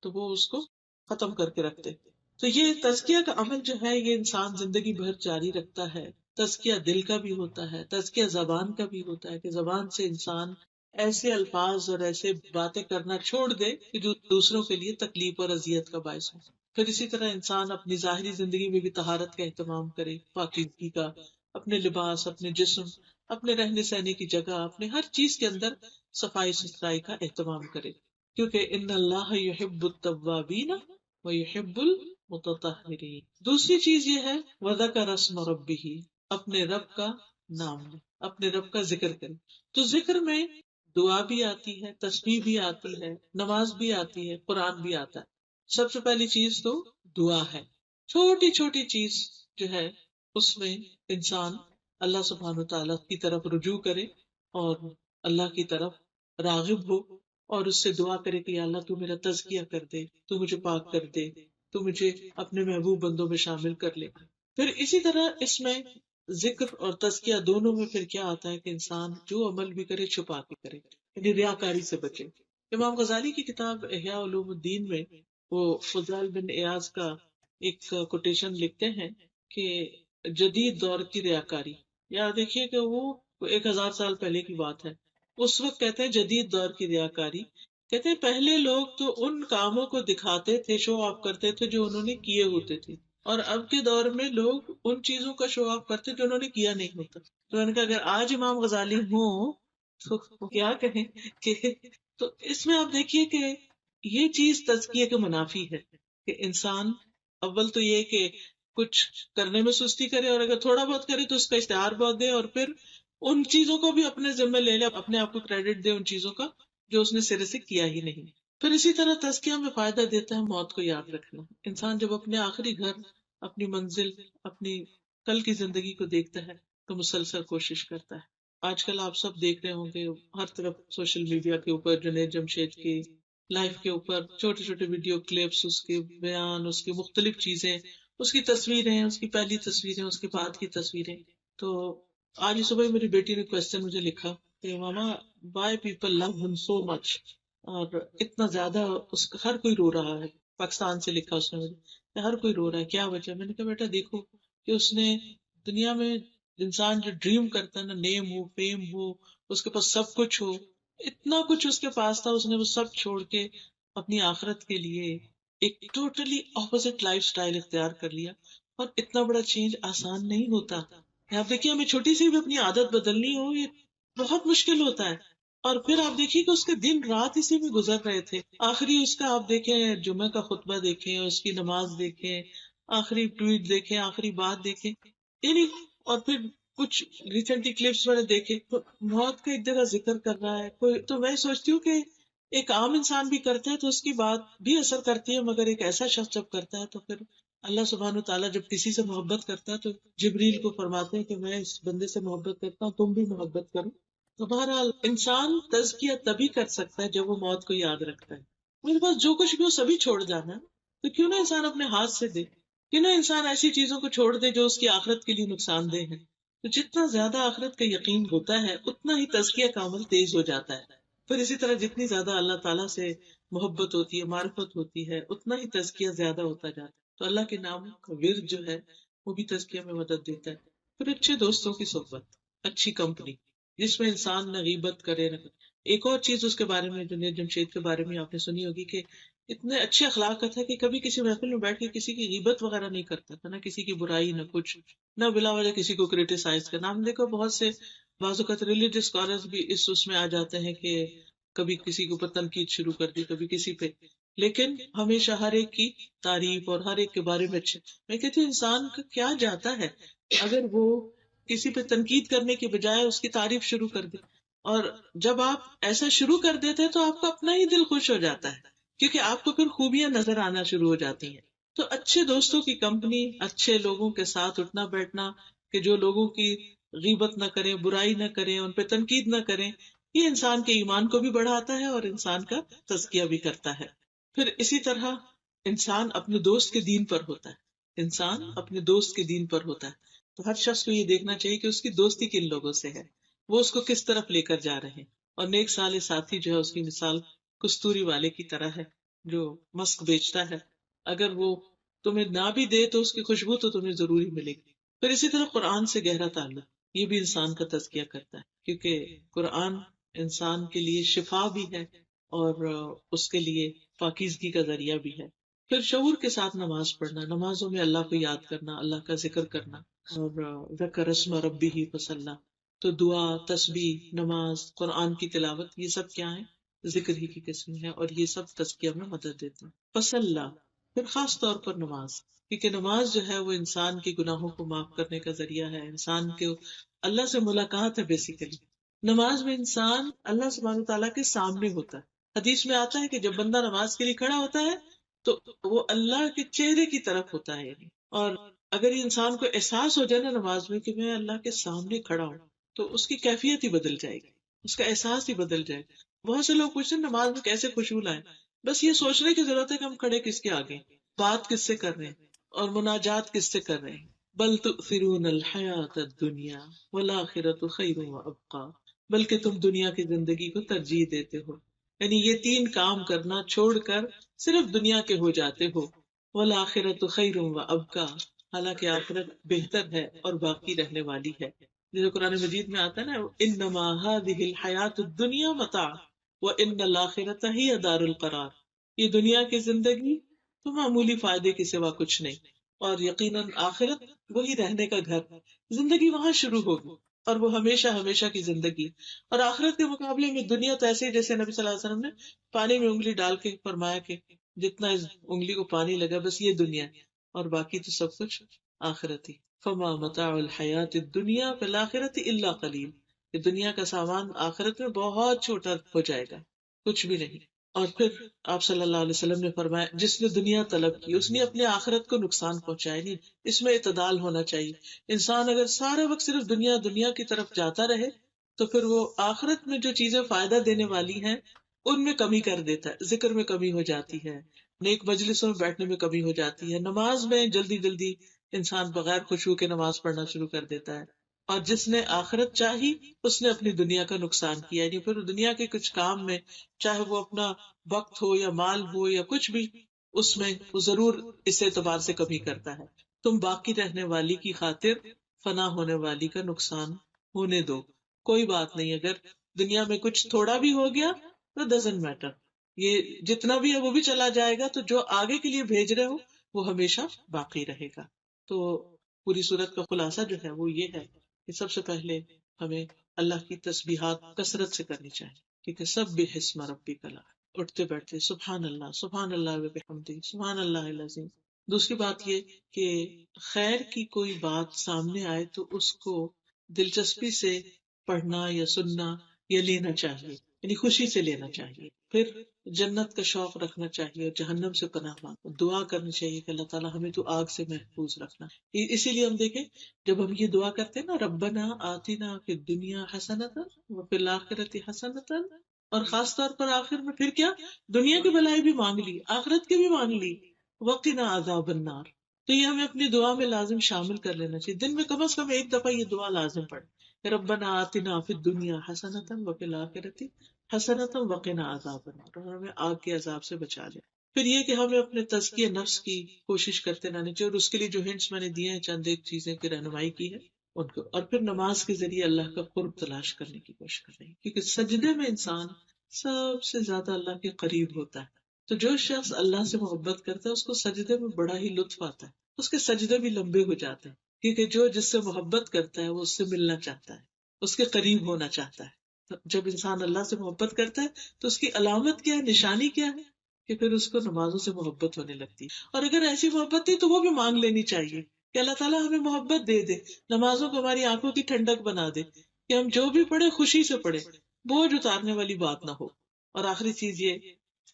تو وہ اس کو ختم کر کے رکھ دے۔ تو یہ تزکیہ کا عمل جو ہے یہ انسان زندگی بھر جاری رکھتا ہے۔ تزکیہ دل کا بھی ہوتا ہے، تزکیہ زبان کا بھی ہوتا ہے کہ زبان سے انسان ایسے الفاظ اور ایسے باتیں کرنا چھوڑ دے کہ جو دوسروں کے لیے تکلیف اور اذیت کا باعث ہو۔ پھر اسی طرح انسان اپنی ظاہری زندگی میں بھی طہارت کا اہتمام کرے، پاکیزگی کا، اپنے لباس، اپنے جسم، اپنے رہنے سہنے کی جگہ، اپنے ہر چیز کے اندر صفائی ستھرائی کا اہتمام کرے، کیونکہ ان اللہ یحب التوابین ویحب المتطہرین۔ دوسری چیز یہ ہے وذکر اسم ربہ، اپنے رب کا نام لے، اپنے رب کا ذکر کرے۔ تو ذکر میں دعا بھی آتی ہے، تسبیح بھی آتی ہے، نماز بھی آتی ہے، قرآن بھی آتا ہے۔ سب سے پہلی چیز تو دعا ہے، چھوٹی چھوٹی چیز جو ہے اس میں انسان اللہ سبحانہ تعالیٰ کی طرف رجوع کرے اور اللہ کی طرف راغب ہو، اور اس سے دعا کرے کہ یا اللہ تو میرا تزکیہ کر دے، تو مجھے پاک کر دے، تو مجھے اپنے محبوب بندوں میں شامل کر لے۔ پھر اسی طرح اس میں ذکر اور تزکیہ دونوں میں پھر کیا آتا ہے کہ انسان جو عمل بھی کرے چھپا کے کرے، یعنی ریاکاری سے بچے۔ امام غزالی کی کتاب احیاء علوم الدین میں وہ فضال بن ایاز کا ایک کوٹیشن لکھتے ہیں کہ جدید دور کی ریاکاری، یا دیکھیے کہ وہ 1000 سال پہلے کی بات ہے، اس وقت کہتے ہیں جدید دور کی ریاکاری، کہتے ہیں پہلے لوگ تو ان کاموں کو دکھاتے تھے، شو آف کرتے تھے جو انہوں نے کیے ہوتے تھے، اور اب کے دور میں لوگ ان چیزوں کا شو آف کرتے جو انہوں نے کیا نہیں ہوتا۔ تو ان کا اگر آج امام غزالی ہوں تو وہ کیا کہیں کہ تو اس میں آپ دیکھیے کہ یہ چیز تزکیے کے منافی ہے کہ انسان اول تو یہ کہ کچھ کرنے میں سستی کرے، اور اگر تھوڑا بہت کرے تو اس کا اشتہار بہت دے، اور پھر ان چیزوں کو بھی اپنے ذمہ لے لے، اپنے آپ کو کریڈٹ دے ان چیزوں کا جو اس نے سرے سے کیا ہی نہیں۔ پھر اسی طرح تزکیہ میں فائدہ دیتا ہے موت کو یاد رکھنا۔ انسان جب اپنے آخری گھر، اپنی منزل، اپنی کل کی زندگی کو دیکھتا ہے تو مسلسل کوشش کرتا ہے۔ آج کل آپ سب دیکھ رہے ہوں گے ہر طرف سوشل میڈیا کے اوپر جنید جمشید کی لائف کے اوپر چھوٹے چھوٹے ویڈیو کلپس، اس کے بیان، اس کی مختلف چیزیں، اس کی تصویریں، اس کی پہلی تصویریں، اس کے بعد کی تصویریں۔ تو آج ہی صبح میری بیٹی نے کوشچن مجھے لکھا کہ ماما وائی پیپل لو ہم سو مچ، اور اتنا زیادہ اس کا ہر کوئی رو رہا ہے۔ پاکستان سے لکھا اس نے مجھے کہ ہر کوئی رو رہا ہے، کیا وجہ؟ میں نے کہا بیٹا دیکھو کہ اس نے دنیا میں انسان جو ڈریم کرتا ہے نا، نیم ہو، فیم ہو، اس کے پاس سب کچھ ہو، اتنا کچھ اس کے پاس تھا، اس نے وہ سب چھوڑ کے اپنی آخرت کے لیے ایک ٹوٹلی اپوزٹ لائف سٹائل اختیار کر لیا، اور اتنا بڑا چینج آسان نہیں ہوتا۔ آپ دیکھیے ہمیں چھوٹی سی بھی اپنی عادت بدلنی ہو یہ بہت مشکل ہوتا ہے، اور پھر آپ دیکھیے کہ اس کے دن رات اسی میں گزر رہے تھے۔ آخری اس کا آپ دیکھیں جمعہ کا خطبہ دیکھیں، اس کی نماز دیکھیں، آخری ٹویٹ دیکھیں، آخری بات دیکھیں، یعنی اور پھر کچھ ریسنٹلی کلپس میں نے دیکھے تو موت کا ایک جگہ ذکر کر رہا ہے کوئی، تو میں سوچتی ہوں کہ ایک عام انسان بھی کرتا ہے تو اس کی بات بھی اثر کرتی ہے، مگر ایک ایسا شخص جب کرتا ہے تو پھر اللہ سبحانہ تعالیٰ جب کسی سے محبت کرتا ہے تو جبریل کو فرماتے ہیں کہ میں اس بندے سے محبت کرتا ہوں، تم بھی محبت کرو۔ تو بہرحال انسان تزکیہ تبھی کر سکتا ہے جب وہ موت کو یاد رکھتا ہے۔ میرے پاس جو کچھ بھی وہ سبھی چھوڑ جانا ہے، تو کیوں نہ انسان اپنے ہاتھ سے دے، کیوں نہ انسان ایسی چیزوں کو چھوڑ دے جو اس کی آخرت کے لیے نقصان دہ ہے۔ تو جتنا زیادہ آخرت کا یقین ہوتا ہے اتنا ہی تزکیہ کا عمل تیز ہو جاتا ہے۔ پھر اسی طرح جتنی زیادہ اللہ تعالیٰ سے محبت ہوتی ہے، معرفت ہوتی ہے، اتنا ہی تزکیہ زیادہ ہوتا جاتا ہے۔ تو اللہ کے نام کا ورد جو ہے وہ بھی تزکیہ میں مدد دیتا ہے۔ پھر اچھے دوستوں کی صحبت، اچھی کمپنی جس میں انسان نہ غیبت کرے نہ۔ ایک اور چیز اس کے بارے میں جنید جمشید کے بارے میں آپ نے سنی ہوگی کہ اتنے اچھے اخلاق کا تھا کہ کبھی کسی محفل میں بیٹھ کے کسی کی غیبت وغیرہ نہیں کرتا تھا، نہ کسی کی برائی، نہ کچھ، نہ بلا وجہ کسی کو کرٹیسائز کرنا۔ ہم دیکھو بہت سے بعض اوقات ریلیجس اسکالرز بھی اس میں آ جاتے ہیں کہ کبھی کسی کے اوپر تنقید شروع کر دی، کبھی کسی پہ، لیکن ہمیشہ ہر ایک کی تعریف اور ہر ایک کے بارے میں اچھے۔ میں کہتی ہوں انسان کا کیا جاتا ہے اگر وہ کسی پہ تنقید کرنے کے بجائے اس کی تعریف شروع کر دے، اور جب آپ ایسا شروع کر دیتے ہیں تو آپ کا اپنا ہی دل خوش ہو جاتا ہے، کیونکہ آپ کو پھر خوبیاں نظر آنا شروع ہو جاتی ہیں۔ تو اچھے دوستوں کی کمپنی، اچھے لوگوں کے ساتھ اٹھنا بیٹھنا کہ جو لوگوں کی غیبت نہ کریں، برائی نہ کریں، ان پہ تنقید نہ کریں، یہ انسان کے ایمان کو بھی بڑھاتا ہے اور انسان کا تزکیہ بھی کرتا ہے. پھر اسی طرح انسان اپنے دوست کے دین پر ہوتا ہے. انسان اپنے دوست کے دین پر ہوتا ہے. تو ہر شخص کو یہ دیکھنا چاہیے کہ اس کی دوستی کن لوگوں سے ہے، وہ اس کو کس طرف لے کر جا رہے ہیں. اور نیک صالح ساتھی جو ہے اس کی مثال کستوری والے کی طرح ہے جو مسک بیچتا ہے. اگر وہ تمہیں نہ بھی دے تو اس کی خوشبو تو تمہیں ضروری ملے گی. پھر اسی طرح قرآن سے گہرا تعلق، یہ بھی انسان کا تزکیہ کرتا ہے، کیونکہ قرآن انسان کے لیے شفا بھی ہے اور اس کے لیے پاکیزگی کا ذریعہ بھی ہے. پھر شعور کے ساتھ نماز پڑھنا، نمازوں میں اللہ کو یاد کرنا، اللہ کا ذکر کرنا. اور ذکر اسم ربہ فصلی، تو دعا، تسبیح، نماز، قرآن کی تلاوت، یہ سب کیا ہیں؟ ذکر ہی کی قسم ہے، اور یہ سب تزکیہ میں مدد دیتے ہیں. فصلی، پھر خاص طور پر نماز، کیونکہ نماز جو ہے وہ انسان کے گناہوں کو معاف کرنے کا ذریعہ ہے، انسان کے اللہ سے ملاقات ہے بیسیکلی. نماز میں انسان اللہ سبحانہ تعالیٰ کے سامنے ہوتا ہے. حدیث میں آتا ہے کہ جب بندہ نماز کے لیے کھڑا ہوتا ہے تو وہ اللہ کے چہرے کی طرف ہوتا ہے یعنی. اور اگر یہ انسان کو احساس ہو جائے نا نماز میں کہ میں اللہ کے سامنے کھڑا ہوں، تو اس کی کیفیت ہی بدل جائے گی، اس کا احساس ہی بدل جائے گا. بہت سے لوگ پوچھتے ہیں نماز میں کیسے خوشبو لائیں. بس یہ سوچنے کی ضرورت ہے کہ ہم کھڑے کس کے آگے، بات کس سے کر رہے ہیں اور مناجات کس سے کر رہے ہیں. بل تؤثرون الحیات الدنیا والآخرۃ خیر وابقی، بلکہ تم دنیا کی زندگی کو ترجیح دیتے ہو. یعنی یہ تین کام کرنا چھوڑ کر صرف دنیا کے ہو جاتے ہو. والآخرۃ خیر وابقی، حالانکہ آخرت بہتر ہے اور باقی رہنے والی ہے. جیسے قرآن مجید میں آتا ہے نا، انما هذه الحیات الدنیا متاع وان الاخرۃ ہی دار القرار. یہ دنیا کی زندگی تو معمولی فائدے کے سوا کچھ نہیں، اور یقیناً آخرت وہی رہنے کا گھر، زندگی وہاں شروع ہوگی اور وہ ہمیشہ ہمیشہ کی زندگی. اور آخرت کے مقابلے میں دنیا تو ایسے ہی جیسے نبی صلی اللہ علیہ وسلم نے پانی میں انگلی ڈال کے فرمایا کہ جتنا اس انگلی کو پانی لگا بس یہ دنیا ہے، اور باقی تو سب کچھ آخرت ہی. فما متاع الحیات الدنیا فی الآخرۃ الا قلیل، کہ دنیا کا سامان آخرت میں بہت چھوٹا ہو جائے گا، کچھ بھی نہیں. اور پھر آپ صلی اللہ علیہ وسلم نے فرمایا جس نے دنیا طلب کی اس نے اپنے آخرت کو نقصان پہنچایا. نہیں، اس میں اعتدال ہونا چاہیے. انسان اگر سارا وقت صرف دنیا دنیا کی طرف جاتا رہے تو پھر وہ آخرت میں جو چیزیں فائدہ دینے والی ہیں ان میں کمی کر دیتا ہے. ذکر میں کمی ہو جاتی ہے، نیک مجلسوں میں بیٹھنے میں کمی ہو جاتی ہے، نماز میں جلدی جلدی انسان بغیر خشوع کے نماز پڑھنا شروع کر دیتا ہے. اور جس نے آخرت چاہی اس نے اپنی دنیا کا نقصان کیا. یعنی پھر دنیا کے کچھ کام میں، چاہے وہ اپنا وقت ہو یا مال ہو یا کچھ بھی، اس میں وہ ضرور اس اعتبار سے کمی کرتا ہے. تم باقی رہنے والی کی خاطر فنا ہونے والی کا نقصان ہونے دو. کوئی بات نہیں، اگر دنیا میں کچھ تھوڑا بھی ہو گیا تو ڈزنٹ میٹر، یہ جتنا بھی ہے وہ بھی چلا جائے گا، تو جو آگے کے لیے بھیج رہے ہو وہ ہمیشہ باقی رہے گا. تو پوری صورت کا خلاصہ جو ہے وہ یہ ہے کہ سب سے پہلے ہمیں اللہ کی تسبیحات کثرت سے کرنی چاہیے، کیونکہ سبح اسم ربک الاعلی، اٹھتے بیٹھتے سبحان اللہ وبحمدہ سبحان اللہ العظیم. دوسری بات یہ کہ خیر کی کوئی بات سامنے آئے تو اس کو دلچسپی سے پڑھنا یا سننا یا لینا چاہیے، یعنی خوشی سے لینا چاہیے. پھر جنت کا شوق رکھنا چاہیے اور جہنم سے پناہ مانگنا، دعا کرنی چاہیے کہ اللہ تعالیٰ ہمیں تو آگ سے محفوظ رکھنا. اسی لیے ہم دیکھیں جب ہم یہ دعا کرتے ہیں نا، ربنا آتنا فی الدنیا حسنۃ وفی الآخرۃ حسنۃ، اور خاص طور پر آخر میں پھر کیا، دنیا کی بھلائی بھی مانگ لی، آخرت کی بھی مانگ لی، وقنا عذاب النار. تو یہ ہمیں اپنی دعا میں لازم شامل کر لینا چاہیے. دن میں کم از کم ایک دفعہ یہ دعا لازم پڑھے، ربنا آتنا فی الدنیا حسنۃ وفی الآخرۃ حسنۃ وقنا عذاب النار، اور ہمیں آگ کے عذاب سے بچا لے. پھر یہ کہ ہمیں اپنے تزکیہ نفس کی کوشش کرتے رہنا چاہیے، اور اس کے لیے جو ہنٹس میں نے دیے ہیں، چند ایک چیزیں کی رہنمائی کی ہے ان کو. اور پھر نماز کے ذریعے اللہ کا قرب تلاش کرنے کی کوشش کر رہی ہے، کیونکہ سجدے میں انسان سب سے زیادہ اللہ کے قریب ہوتا ہے. تو جو شخص اللہ سے محبت کرتا ہے اس کو سجدے میں بڑا ہی لطف آتا ہے، اس کے سجدے بھی لمبے ہو جاتے ہیں، کیونکہ جو جس سے محبت کرتا ہے وہ اس سے ملنا چاہتا ہے، اس کے قریب ہونا چاہتا ہے. تو جب انسان اللہ سے محبت کرتا ہے تو اس کی علامت کیا ہے، نشانی کیا ہے، کہ پھر اس کو نمازوں سے محبت ہونے لگتی ہے. اور اگر ایسی محبت تھی تو وہ بھی مانگ لینی چاہیے کہ اللہ تعالیٰ ہمیں محبت دے دے، نمازوں کو ہماری آنکھوں کی ٹھنڈک بنا دے، کہ ہم جو بھی پڑھے خوشی سے پڑھے، بوجھ اتارنے والی بات نہ ہو. اور آخری چیز یہ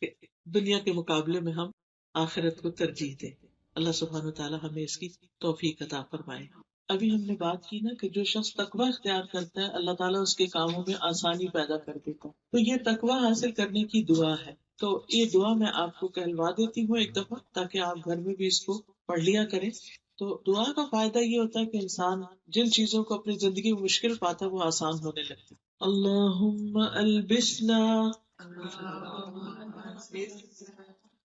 کہ دنیا کے مقابلے میں ہم آخرت کو ترجیح دیں. اللہ سبحانہ وتعالی ہمیں اس کی توفیق عطا فرمائے. ابھی ہم نے بات کی نا کہ جو شخص تقوی اختیار کرتا ہے اللہ تعالیٰ اس کے کاموں میں آسانی پیدا کر دیتا ہے، تو یہ تقوی حاصل کرنے کی دعا ہے. تو یہ دعا میں آپ کو کہلوا دیتی ہوں ایک دفعہ، تاکہ آپ گھر میں بھی اس کو پڑھ لیا کریں. تو دعا کا فائدہ یہ ہوتا ہے کہ انسان جن چیزوں کو اپنی زندگی میں مشکل پاتا ہے وہ آسان ہونے لگتی. اللہم البسنا،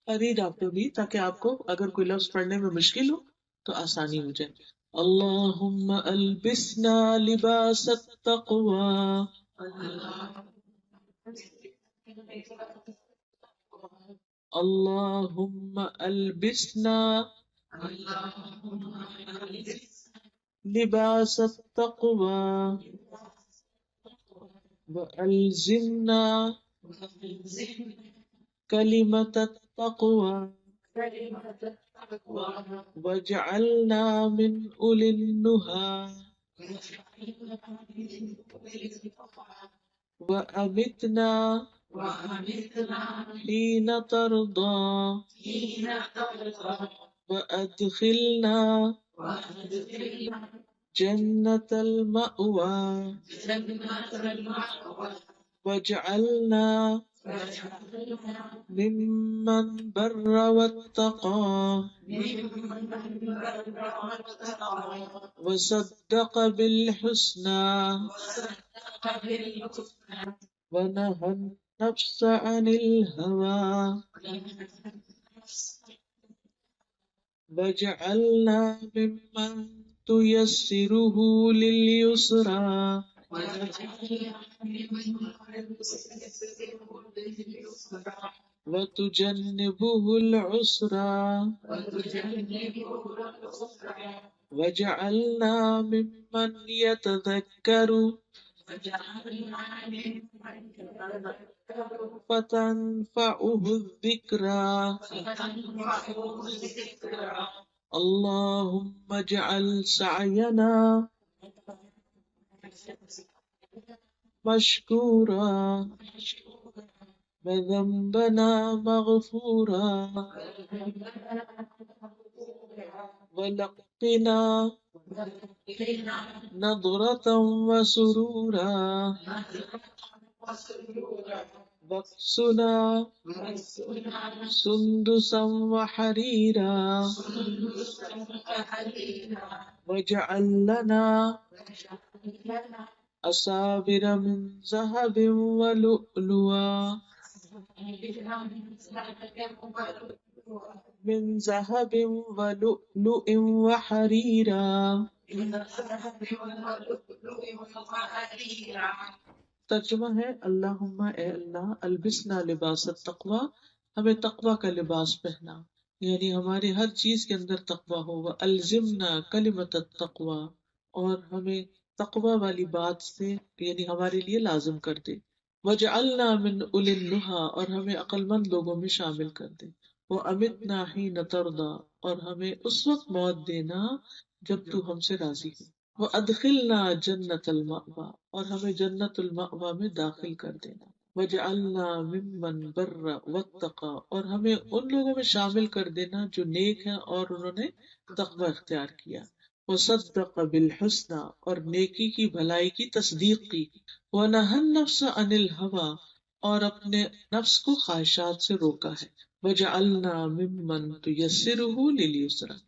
ریڈ آفٹر می، تاکہ آپ کو اگر کوئی لفظ پڑھنے میں مشکل ہو تو آسانی ہو جائے. اللہم البسنا لباس التقوی، اللہم البسنا لباس التقوی والزمنا کلمۃ التقوی وجعلنا من اولی النہی وأمتنا حين ترضى وأدخلنا جنة المأوى واجعلنا ممن بر واتقى وصدق بالحسنى ونهى النفس عن الهوى واجعلنا ممن تيسره لليسرى وتجنبه العسرى وجعلنا ممن يتذكر فتنفعه الذكرى اللهم اجعل سعينا مشكورا وذنبنا مغفورا ولقنا نظرة وسرورا واكسنا سندسا وحريرا واجعل لنا أساور من ذهب ولؤلؤا من ذهب ولؤلؤ وحريرا. ترجمہ ہے اللہم اے اللہ البسنا لباس التقوی، ہمیں تقوی کا لباس پہنا، یعنی ہماری ہر چیز کے اندر تقوی ہو. الزمنا کلمۃ التقوی، اور ہمیں تقوی والی بات سے یعنی ہمارے لیے لازم کر دے. وجعلنا من اولی النہی، اور ہمیں عقل مند لوگوں میں شامل کر دے. وامتنا حین ترضی، اور ہمیں اس وقت موت دینا جب تو ہم سے راضی ہو. وادخلنا جنت المأوی، اور ہمیں جنت المأوی میں داخل کر دینا. وجعلنا ممن بر واتقى، اور ہمیں ان لوگوں میں شامل کر دینا جو نیک ہیں اور انہوں نے تقوی اختیار کیا. وصدق بالحسنى، اور نیکی کی بھلائی کی تصدیق کی. ونهى النفس عن الهوى، اور اپنے نفس کو خواہشات سے روکا ہے. وجعلنا ممن تيسره لليسرى،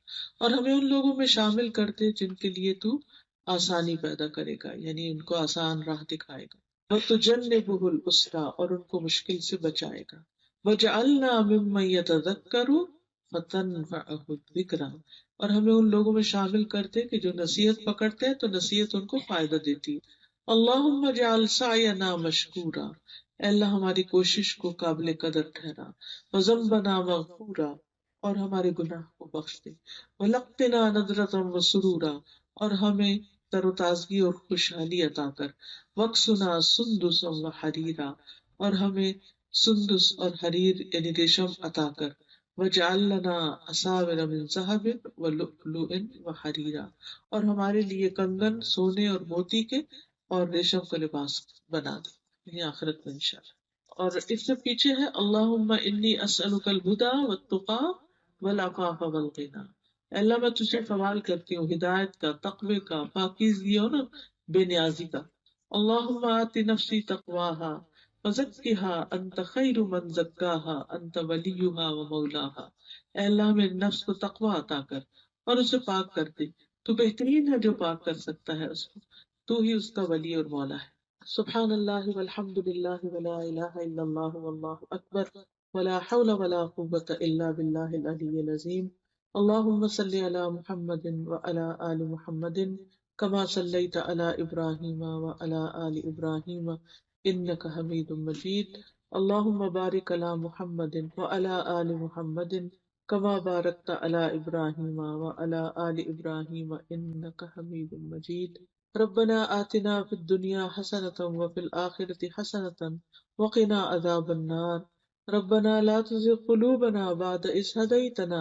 اور ہمیں ان لوگوں میں شامل کرتے جن کے لیے تو آسانی پیدا کرے گا، یعنی ان کو آسان راہ دکھائے گا. وتجنبه العسرى، اور ان کو مشکل سے بچائے گا. وجعلنا ممن يتذكر فتنفعه الذكرى، اور ہمیں ان لوگوں میں شامل کرتے کہ جو نصیحت پکڑتے ہیں تو نصیحت ان کو فائدہ دیتی. اللہم اجعل سعینا مشکورا، اے اللہ ہماری کوشش کو قابل قدر ٹھہرا. وذنبنا مغفورا، اور ہمارے گناہ کو بخش دے. ولقنا نظرة وسرورا، اور ہمیں تر و تازگی اور خوشحالی عطا کر. وقسنا سندسا وحریرا، اور ہمیں سندس اور حریر یعنی ریشم عطا کر. وجعل لنا اساور من ذهب ولؤلؤ وحریرا، اور ہمارے لیے کنگن سونے اور موتی کے اور ریشم کا لباس بنا دے، یہ آخرت میں انشاءاللہ. اور اس سے پیچھے ہے اللہم انی اسألک الہدی والتقی والعفاف والغنی، اے اللہ میں تجھے سوال کرتی ہوں ہدایت کا، تقوی کا، پاکیزگی اور نا بے نیازی کا۔ اللہم آتی نفسی تقواہا وزکہا انت خیر من زکاہا انت ولیہا و مولاہا۔ اے اللہ میرے نفس کو تقوی عطا کر اور اسے پاک کر دے، تو بہترین ہے جو پاک کر سکتا ہے اس کو، تو ہی اس کا ولی اور مولا ہے۔ سبحان اللہ والحمد للہ ولا الہ الا اللہ واللہ اکبر ولا حول ولا قوة الا باللہ العلی العظیم۔ اللہم صلی علی محمد وعلی آل محمد کما صلیت علی ابراہیم وعلی آل ابراہیم انک حمید مجید۔ اللہم بارک علی محمد وعلی آل محمد کما بارکت علی ابراہیم وعلی آل ابراہیم انک حمید مجید۔ ربنا آتنا فی الدنیا حسنۃ وفی الآخرۃ حسنۃ وقنا عذاب النار۔ ربنا لا تزغ قلوبنا بعد إذ هديتنا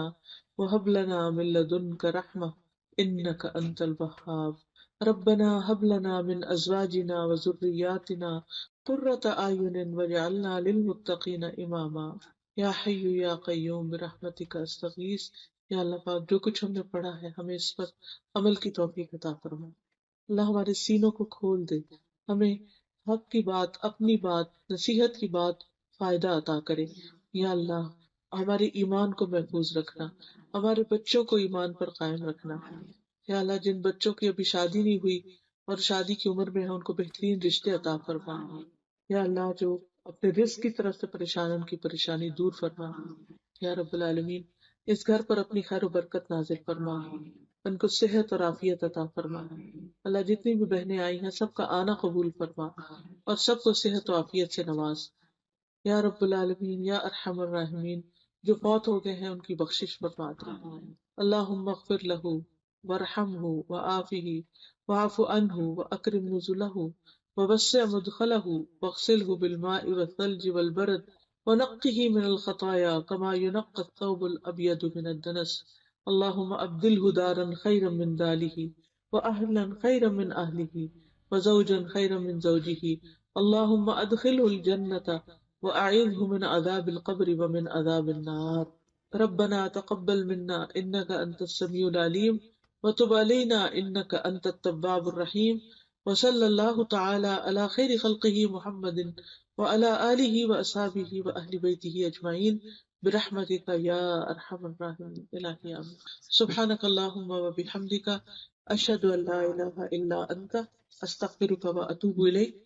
وهب لنا من لدنك رحمة إنك أنت الوهاب۔ ربنا هب لنا من أزواجنا وذرياتنا قرة أعين واجعلنا للمتقين إماما۔ یا حی یا قیوم برحمتک استغیث۔ یا اللہ پاک جو کچھ ہم نے پڑھا ہے ہمیں اس پر عمل کی توفیق عطا فرما۔ اللہ ہمارے سینوں کو کھول دے، ہمیں حق کی بات، اپنی بات، نصیحت کی بات فائدہ عطا کرے۔ یا اللہ ہمارے ایمان کو محفوظ رکھنا، ہمارے بچوں کو ایمان پر قائم رکھنا۔ یا اللہ جن بچوں کی ابھی شادی نہیں ہوئی اور شادی کی عمر میں ہے ان کو بہترین رشتے عطا فرما۔ یا اللہ جو اپنے رزق کی طرف سے پریشان ان کی پریشانی دور فرما۔ یا رب العالمین اس گھر پر اپنی خیر و برکت نازل فرما، ان کو صحت اور عافیت عطا فرما۔ اللہ جتنی بھی بہنیں آئی ہیں سب کا آنا قبول فرما اور سب کو صحت و عافیت سے نواز۔ یا رب العالمین یا ارحم الراحمین جو فوت ہو گئے ہیں ان کی بخشش فرما دے۔ اللہم اغفر لہ وارحمہ وعافہ واعف عنہ واکرم نزلہ ووسع مدخلہ واغسلہ بالماء والثلج والبرد ونقه من الخطايا كما ينقى الثوب الأبيض من الدنس۔ اللهم أبدله دارا خيرا من داره وأهلا خيرا من أهله وزوجا خيرا من زوجه۔ اللهم أدخله الجنة وأعيذه من عذاب القبر ومن عذاب النار۔ ربنا تقبل منا إنك أنت السميع العليم وتب علينا إنك أنت التواب الرحيم۔ وصلى الله تعالى على خير خلقه محمد وعلى آلہ وأصحابہ وأہل بیتہ اجمعین برحمتک یا ارحم الراحمین۔ الہی آمین۔ سبحانک اللہم وبحمدک اشہد ان لا الہ الا انت استغفرک واتوب الیک۔